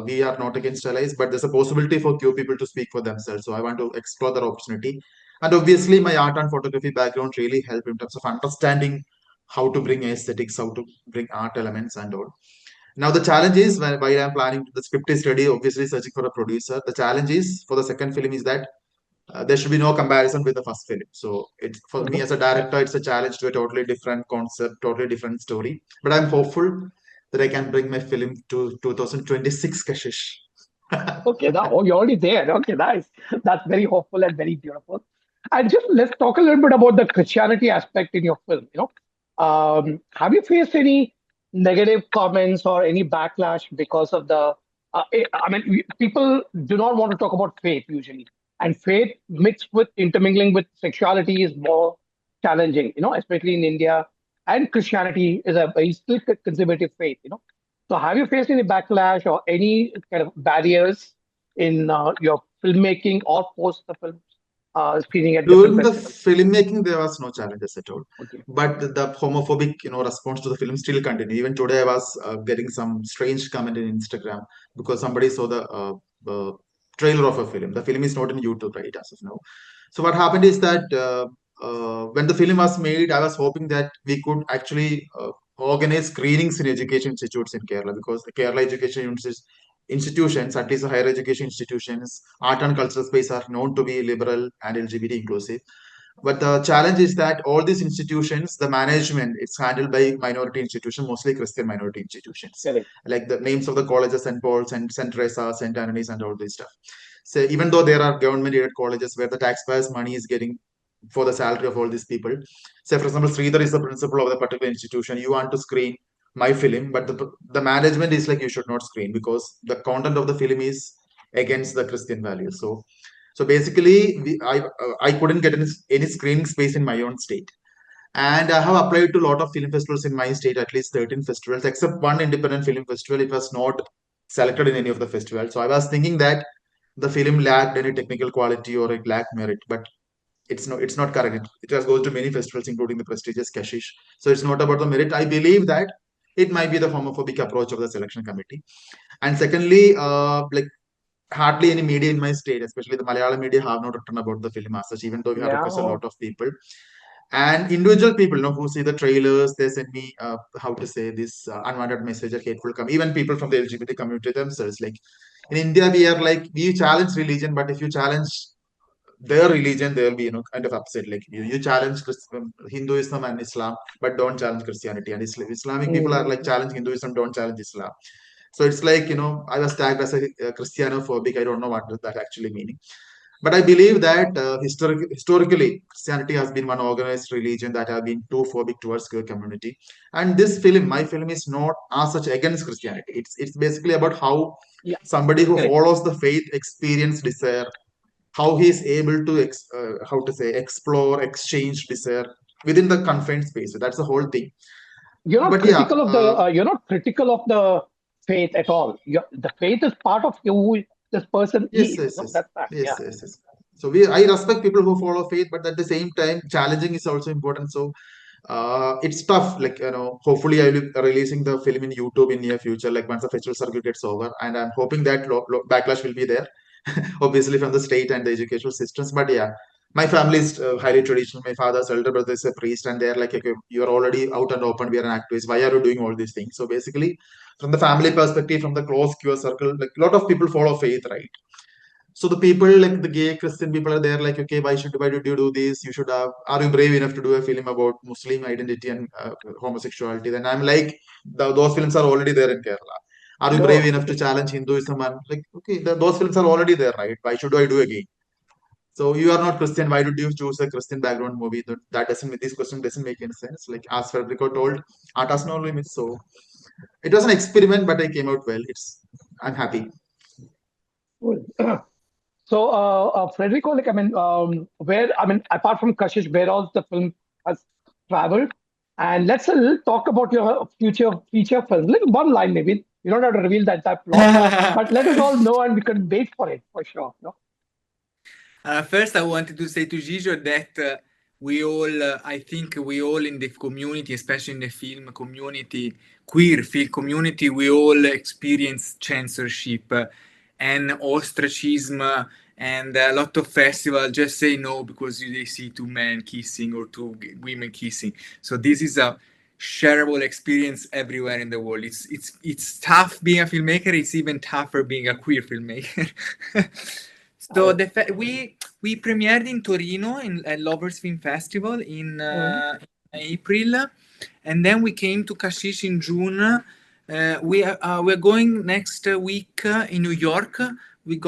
we are not against allies, but there's a possibility for queer people to speak for themselves. So I want to explore that opportunity. And obviously, my art and photography background really help in terms of understanding how to bring aesthetics, how to bring art elements and all. Now the challenge is while I'm planning the script is ready, obviously searching for a producer. The challenge is for the second film is that there should be no comparison with the first film. So it's for me Mhm. as a director, it's a challenge to a totally different concept, totally different story. But I'm hopeful that I can bring my film to 2026, Kashish. Okay. Now, oh, you're already there. Okay, nice. That's very hopeful and very beautiful. And just let's talk a little bit about the Christianity aspect in your film. Have you faced any negative comments or any backlash because of the? I mean, people do not want to talk about faith usually, and faith mixed with intermingling with sexuality is more challenging. Especially in India, and Christianity is a very still conservative faith. So have you faced any backlash or any kind of barriers in your filmmaking or post the film screening at different During the festivals? filmmaking, there was no challenges at all. Okay. But the homophobic, response to the film still continued. Even today, I was getting some strange comment in Instagram because somebody saw the trailer of a film. The film is not in YouTube, right, as of now. So what happened is that when the film was made, I was hoping that we could actually organize screenings in education institutes in Kerala, because the Kerala education institutions, at least the higher education institutions, art and cultural space are known to be liberal and LGBT inclusive. But the challenge is that all these institutions, the management, it's handled by minority institutions, mostly Christian minority institutions. Correct. Like the names of the colleges, St. Paul's and St. Teresa, St. Anthony's, and all this stuff. So even though there are government-aided colleges where the taxpayers' money is getting for the salary of all these people, say for example, Sridhar is the principal of the particular institution. You want to screen my film, but the management is like, you should not screen because the content of the film is against the Christian values. So basically, I couldn't get any screening space in my own state. And I have applied to a lot of film festivals in my state, at least 13 festivals, except one independent film festival. It was not selected in any of the festivals. So I was thinking that the film lacked any technical quality or it lacked merit, but it's not correct. It has gone to many festivals, including the prestigious Kashish. So it's not about the merit. I believe that it might be the homophobic approach of the selection committee. And secondly, like hardly any media in my state, especially the Malayalam media, have not written about the film as such, even though we have requested a lot of people. And individual people, who see the trailers, they send me, how to say this, unwanted message or hateful comment. Even people from the LGBT community themselves. Like in India, we challenge religion, but if you challenge their religion, they'll be, kind of upset. Like you challenge Hinduism and Islam, but don't challenge Christianity. And Islamic people are like, challenge Hinduism, don't challenge Islam. So it's like, I was tagged as a Christianophobic. I don't know what does that actually meaning. But I believe that historically, Christianity has been one organized religion that have been too phobic towards queer community. And this film, my film, is not as such against Christianity. It's basically about how somebody who follows the faith experience desire, how he is able to explore, exchange desire within the confined space. So that's the whole thing. You're not But critical of the you're not critical of the faith at all. The faith is part of who this person yes, is. That's that. yes. So I respect people who follow faith, but at the same time, challenging is also important. So it's tough. Like, hopefully I will be releasing the film in YouTube in near future, like once the festival circuit gets over, and I'm hoping that backlash will be there, obviously from the state and the educational systems. But yeah, my family is highly traditional. My father's elder brother is a priest, and they're like, okay, you're already out and open. We are an activist. Why are you doing all these things? So basically, from the family perspective, from the close queer circle, like a lot of people follow faith, right? So the people, like the gay Christian people, are there like, okay, why did you do this? You should have. Are you brave enough to do a film about Muslim identity and homosexuality? Then I'm like, those films are already there in Kerala. Are you brave enough to challenge Hinduism? And like, okay, those films are already there, right? Why should I do again? So you are not Christian. Why did you choose a Christian background movie? That doesn't. This question doesn't make any sense. Like as Federico told, art has no limits. So it was an experiment, but I came out well. I'm happy. So, Federico, like, apart from Kashish, where else the film has traveled? And let's talk about your future feature film. Like one line, maybe. You don't have to reveal that plot, but let us all know and we can wait for it for sure. First, I wanted to say to Jijo that we all, I think we all in the community, especially in the film community, queer film community, we all experience censorship and ostracism and a lot of festivals just say no because they see two men kissing or two women kissing. So this is a shareable experience everywhere in the world. It's tough being a filmmaker. It's even tougher being a queer filmmaker. So we premiered in Torino at Lovers Film Festival in April, and then we came to Kashish in June. We're going next week in New York. We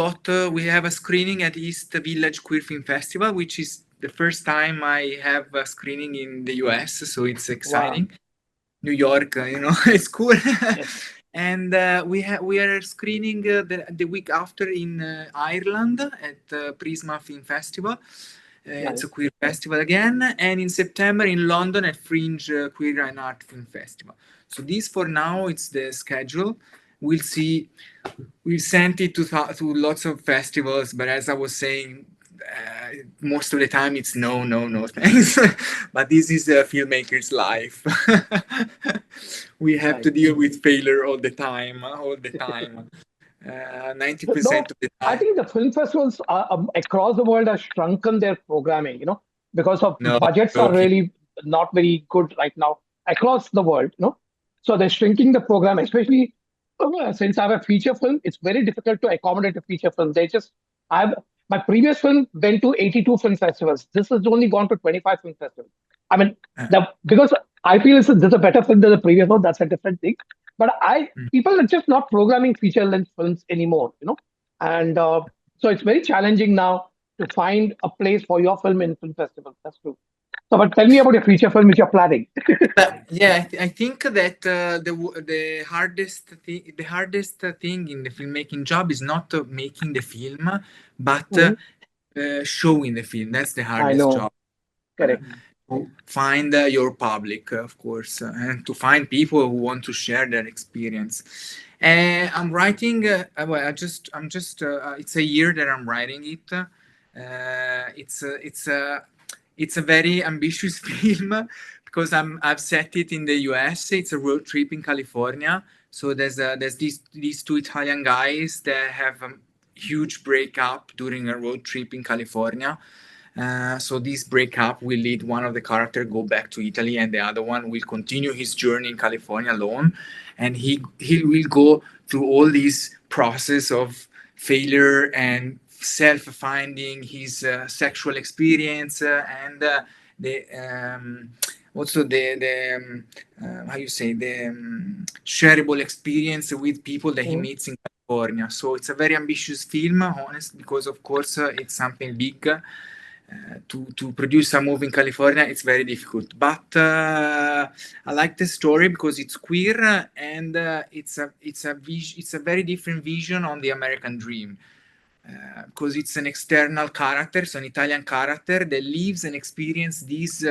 have a screening at East Village Queer Film Festival, which is the first time I have a screening in the US, so it's exciting. Wow. New York, it's cool. Yes. And we are screening the week after in Ireland at Prisma Film Festival. It's a queer festival again, and in September in London at Fringe Queer and Art Film Festival. So this for now, it's the schedule. We'll see. We sent it to lots of festivals, but as I was saying, most of the time it's no, thanks. But this is a filmmaker's life. We have to deal with failure all the time. 90% of the time. I think the film festivals across the world have shrunken their programming, because of budgets are really not very good right now across the world, So they're shrinking the program, especially since I have a feature film. It's very difficult to accommodate a feature film. My previous film went to 82 film festivals. This has only gone to 25 film festivals. I mean, because I feel this is a better film than the previous one. That's a different thing. But people are just not programming feature length films anymore, and so it's very challenging now to find a place for your film in film festivals. That's true. So, but tell me about your feature film which you're planning. I think that the hardest thing in the filmmaking job is not making the film, but showing the film. That's the hardest job. Correct. To find your public, of course, and to find people who want to share their experience. I'm writing. It's a year that I'm writing it. It's a very ambitious film because I've set it in the US. It's a road trip in California. So there's these two Italian guys that have a huge breakup during a road trip in California. So this breakup will lead one of the characters go back to Italy, and the other one will continue his journey in California alone. And he will go through all this process of failure and self-finding his sexual experience and also the shareable experience with people that he meets in California. So it's a very ambitious film, honest, because of course it's something big. To produce a movie in California, it's very difficult. But I like the story because it's queer and it's a very different vision on the American dream. Because it's an external character, so an Italian character that lives and experiences this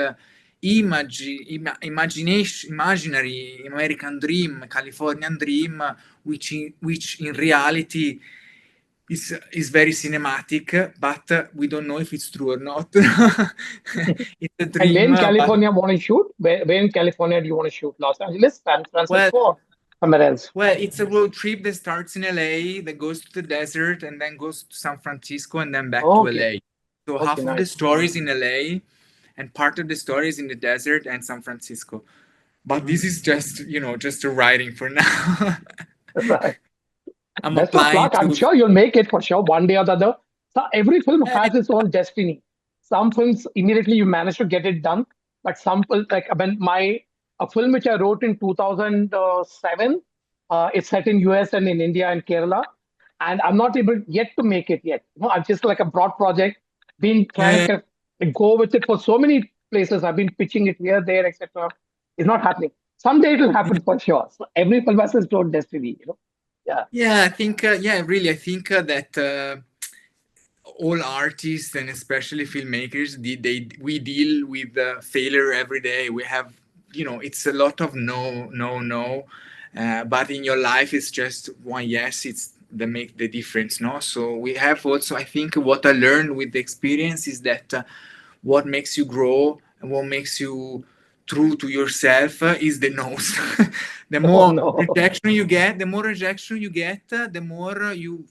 imaginary American dream, Californian dream, which in reality is very cinematic, but we don't know if it's true or not. It's a dream. And where in California want to shoot? Where in California do you want to shoot? Los Angeles, San Francisco, somewhere else? Well, it's a road trip that starts in LA, that goes to the desert, and then goes to San Francisco, and then back to LA. So half of the story is in LA, and part of the story is in the desert and San Francisco. But this is just a writing for now. Right. I'm sure you'll make it for sure, one day or the other. So every film has its own destiny. Some films immediately you manage to get it done, but some a film which I wrote in 2007, it's set in US and in India and Kerala, and I'm not able yet to make it yet. I'm just like a broad project, been trying to go with it for so many places. I've been pitching it here, there, etc. It's not happening. Someday it will happen for sure. So every film has its own destiny. Yeah, I think really, I think that all artists and especially filmmakers, we deal with failure every day. We have, it's a lot of no, but in your life it's just one yes. It's that make the difference, no? So we have also, I think, what I learned with the experience is that what makes you grow and what makes you true to yourself is the no's. The more rejection you get, the more you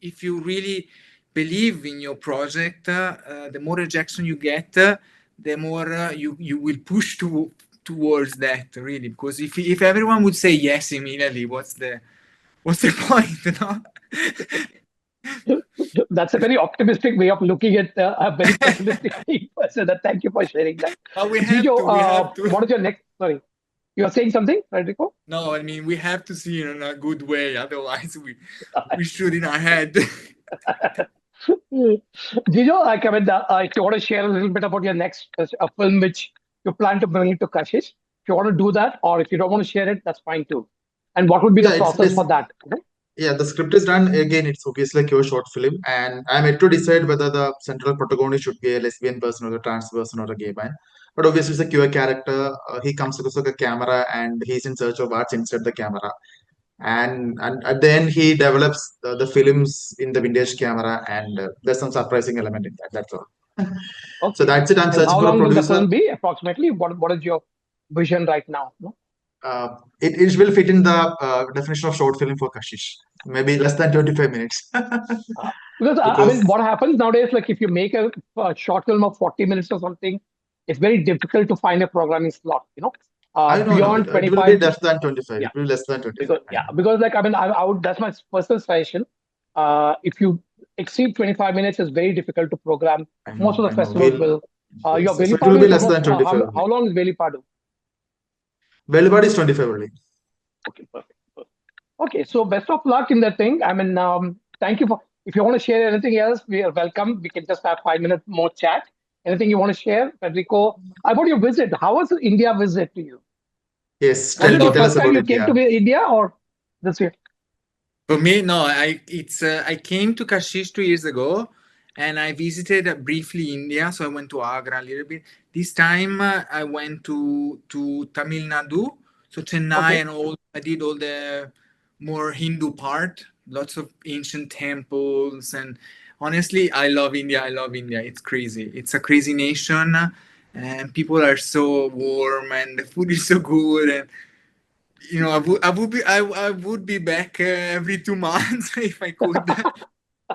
if you really believe in your project, the more rejection you get, the more you will push towards that, really. Because if everyone would say yes immediately, what's the point, no? That's a very optimistic way of looking at a very pessimistic thing. So thank you for sharing that. Jijo, what is your next? Sorry, you are saying something, Federico? No, I mean we have to see it in a good way. Otherwise, we shoot in our head. Jijo, if you want to share a little bit about your next film which you plan to bring to Kashish, if you want to do that, or if you don't want to share it, that's fine too. And what would be the process for that? Okay? Yeah, the script is done. Again, it's obviously a pure short film, and I'm yet to decide whether the central protagonist should be a lesbian person or a trans person or a gay man. But obviously, it's a queer character. He comes across like a camera, and he's in search of what's inside the camera. And at the end, he develops the films in the vintage camera, and there's some surprising element in that. That's all. So Okay. that's it. I'm And searching how for a long will the producer. film be approximately? What is your vision right now? No? It will fit in the definition of short film for Kashish. Maybe less than 25 minutes. Because I Because mean, what happens nowadays, like if you make a short film of 40 minutes or something, it's very difficult to find a programming slot. I don't know. Beyond It will be 25. less than 25. Yeah, It will be less than 25. because like I mean, I would, that's my personal suggestion. If you exceed 25 minutes, it's very difficult to program. Most of the I know. festivals will. Your Yes. So it will Velipādu be is less than about 25 how only. long is Velipādu? Velipādu is 25 only. Okay, perfect. Okay, so best of luck in that thing. I mean, thank you for. If you want to share anything else, we are welcome. We can just have 5 minutes more chat. Anything you want to share, Federico? About your visit, how was India visit to you? Yes. Was it the Tell us first time about you came India. to India or this year? For me, no. I came to Kashish 2 years ago, and I visited briefly India. So I went to Agra a little bit. This time I went to Tamil Nadu, so Chennai, Okay. and I did all the more Hindu part. Lots of ancient temples, and honestly, I love India. I love India. It's crazy. It's a crazy nation, and people are so warm, and the food is so good, and I would be back every 2 months if I could.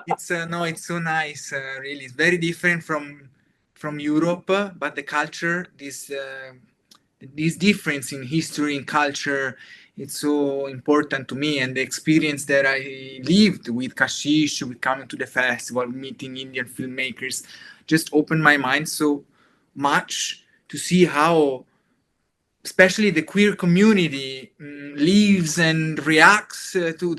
It's no, it's so nice. Really, it's very different from Europe, but the culture, this difference in history and culture, it's so important to me. And the experience that I lived with Kashish, with coming to the festival, meeting Indian filmmakers, just opened my mind so much to see how especially the queer community lives and reacts to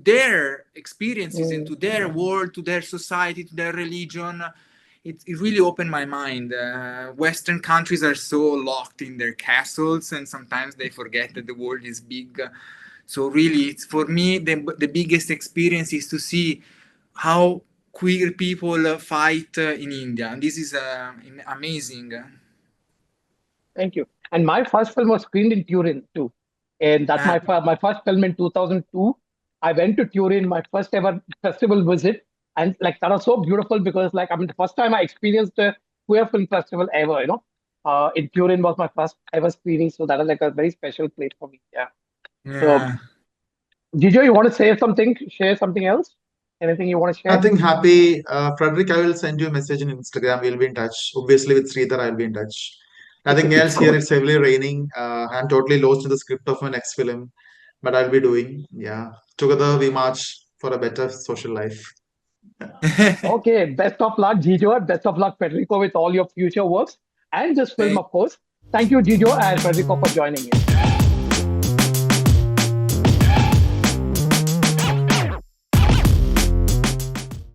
their experiences and to their world, to their society, to their religion. It really opened my mind. Western countries are so locked in their castles, and sometimes they forget that the world is big. So really, it's for me the biggest experience is to see how queer people fight in India, and this is amazing. Thank you. And my first film was screened in Turin too, and that's my first film in 2002. I went to Turin, my first ever festival visit, and like that was so beautiful because like I mean the first time I experienced a queer film festival ever. In Turin was my first ever screening, so that was like a very special place for me. Yeah. So, Jijo, you want to say something? Share something else? Anything you want to share? Nothing happy. Frederick, I will send you a message on Instagram. We'll be in touch. Obviously, with Sridhar, I'll be in touch. Nothing else here. It's heavily raining. I'm totally lost in the script of my next film, but I'll be doing. Yeah. Together, we march for a better social life. Okay, best of luck, Jijo, and best of luck, Federico, with all your future works and this film, of course. Thank you, Jijo and Federico, for joining me.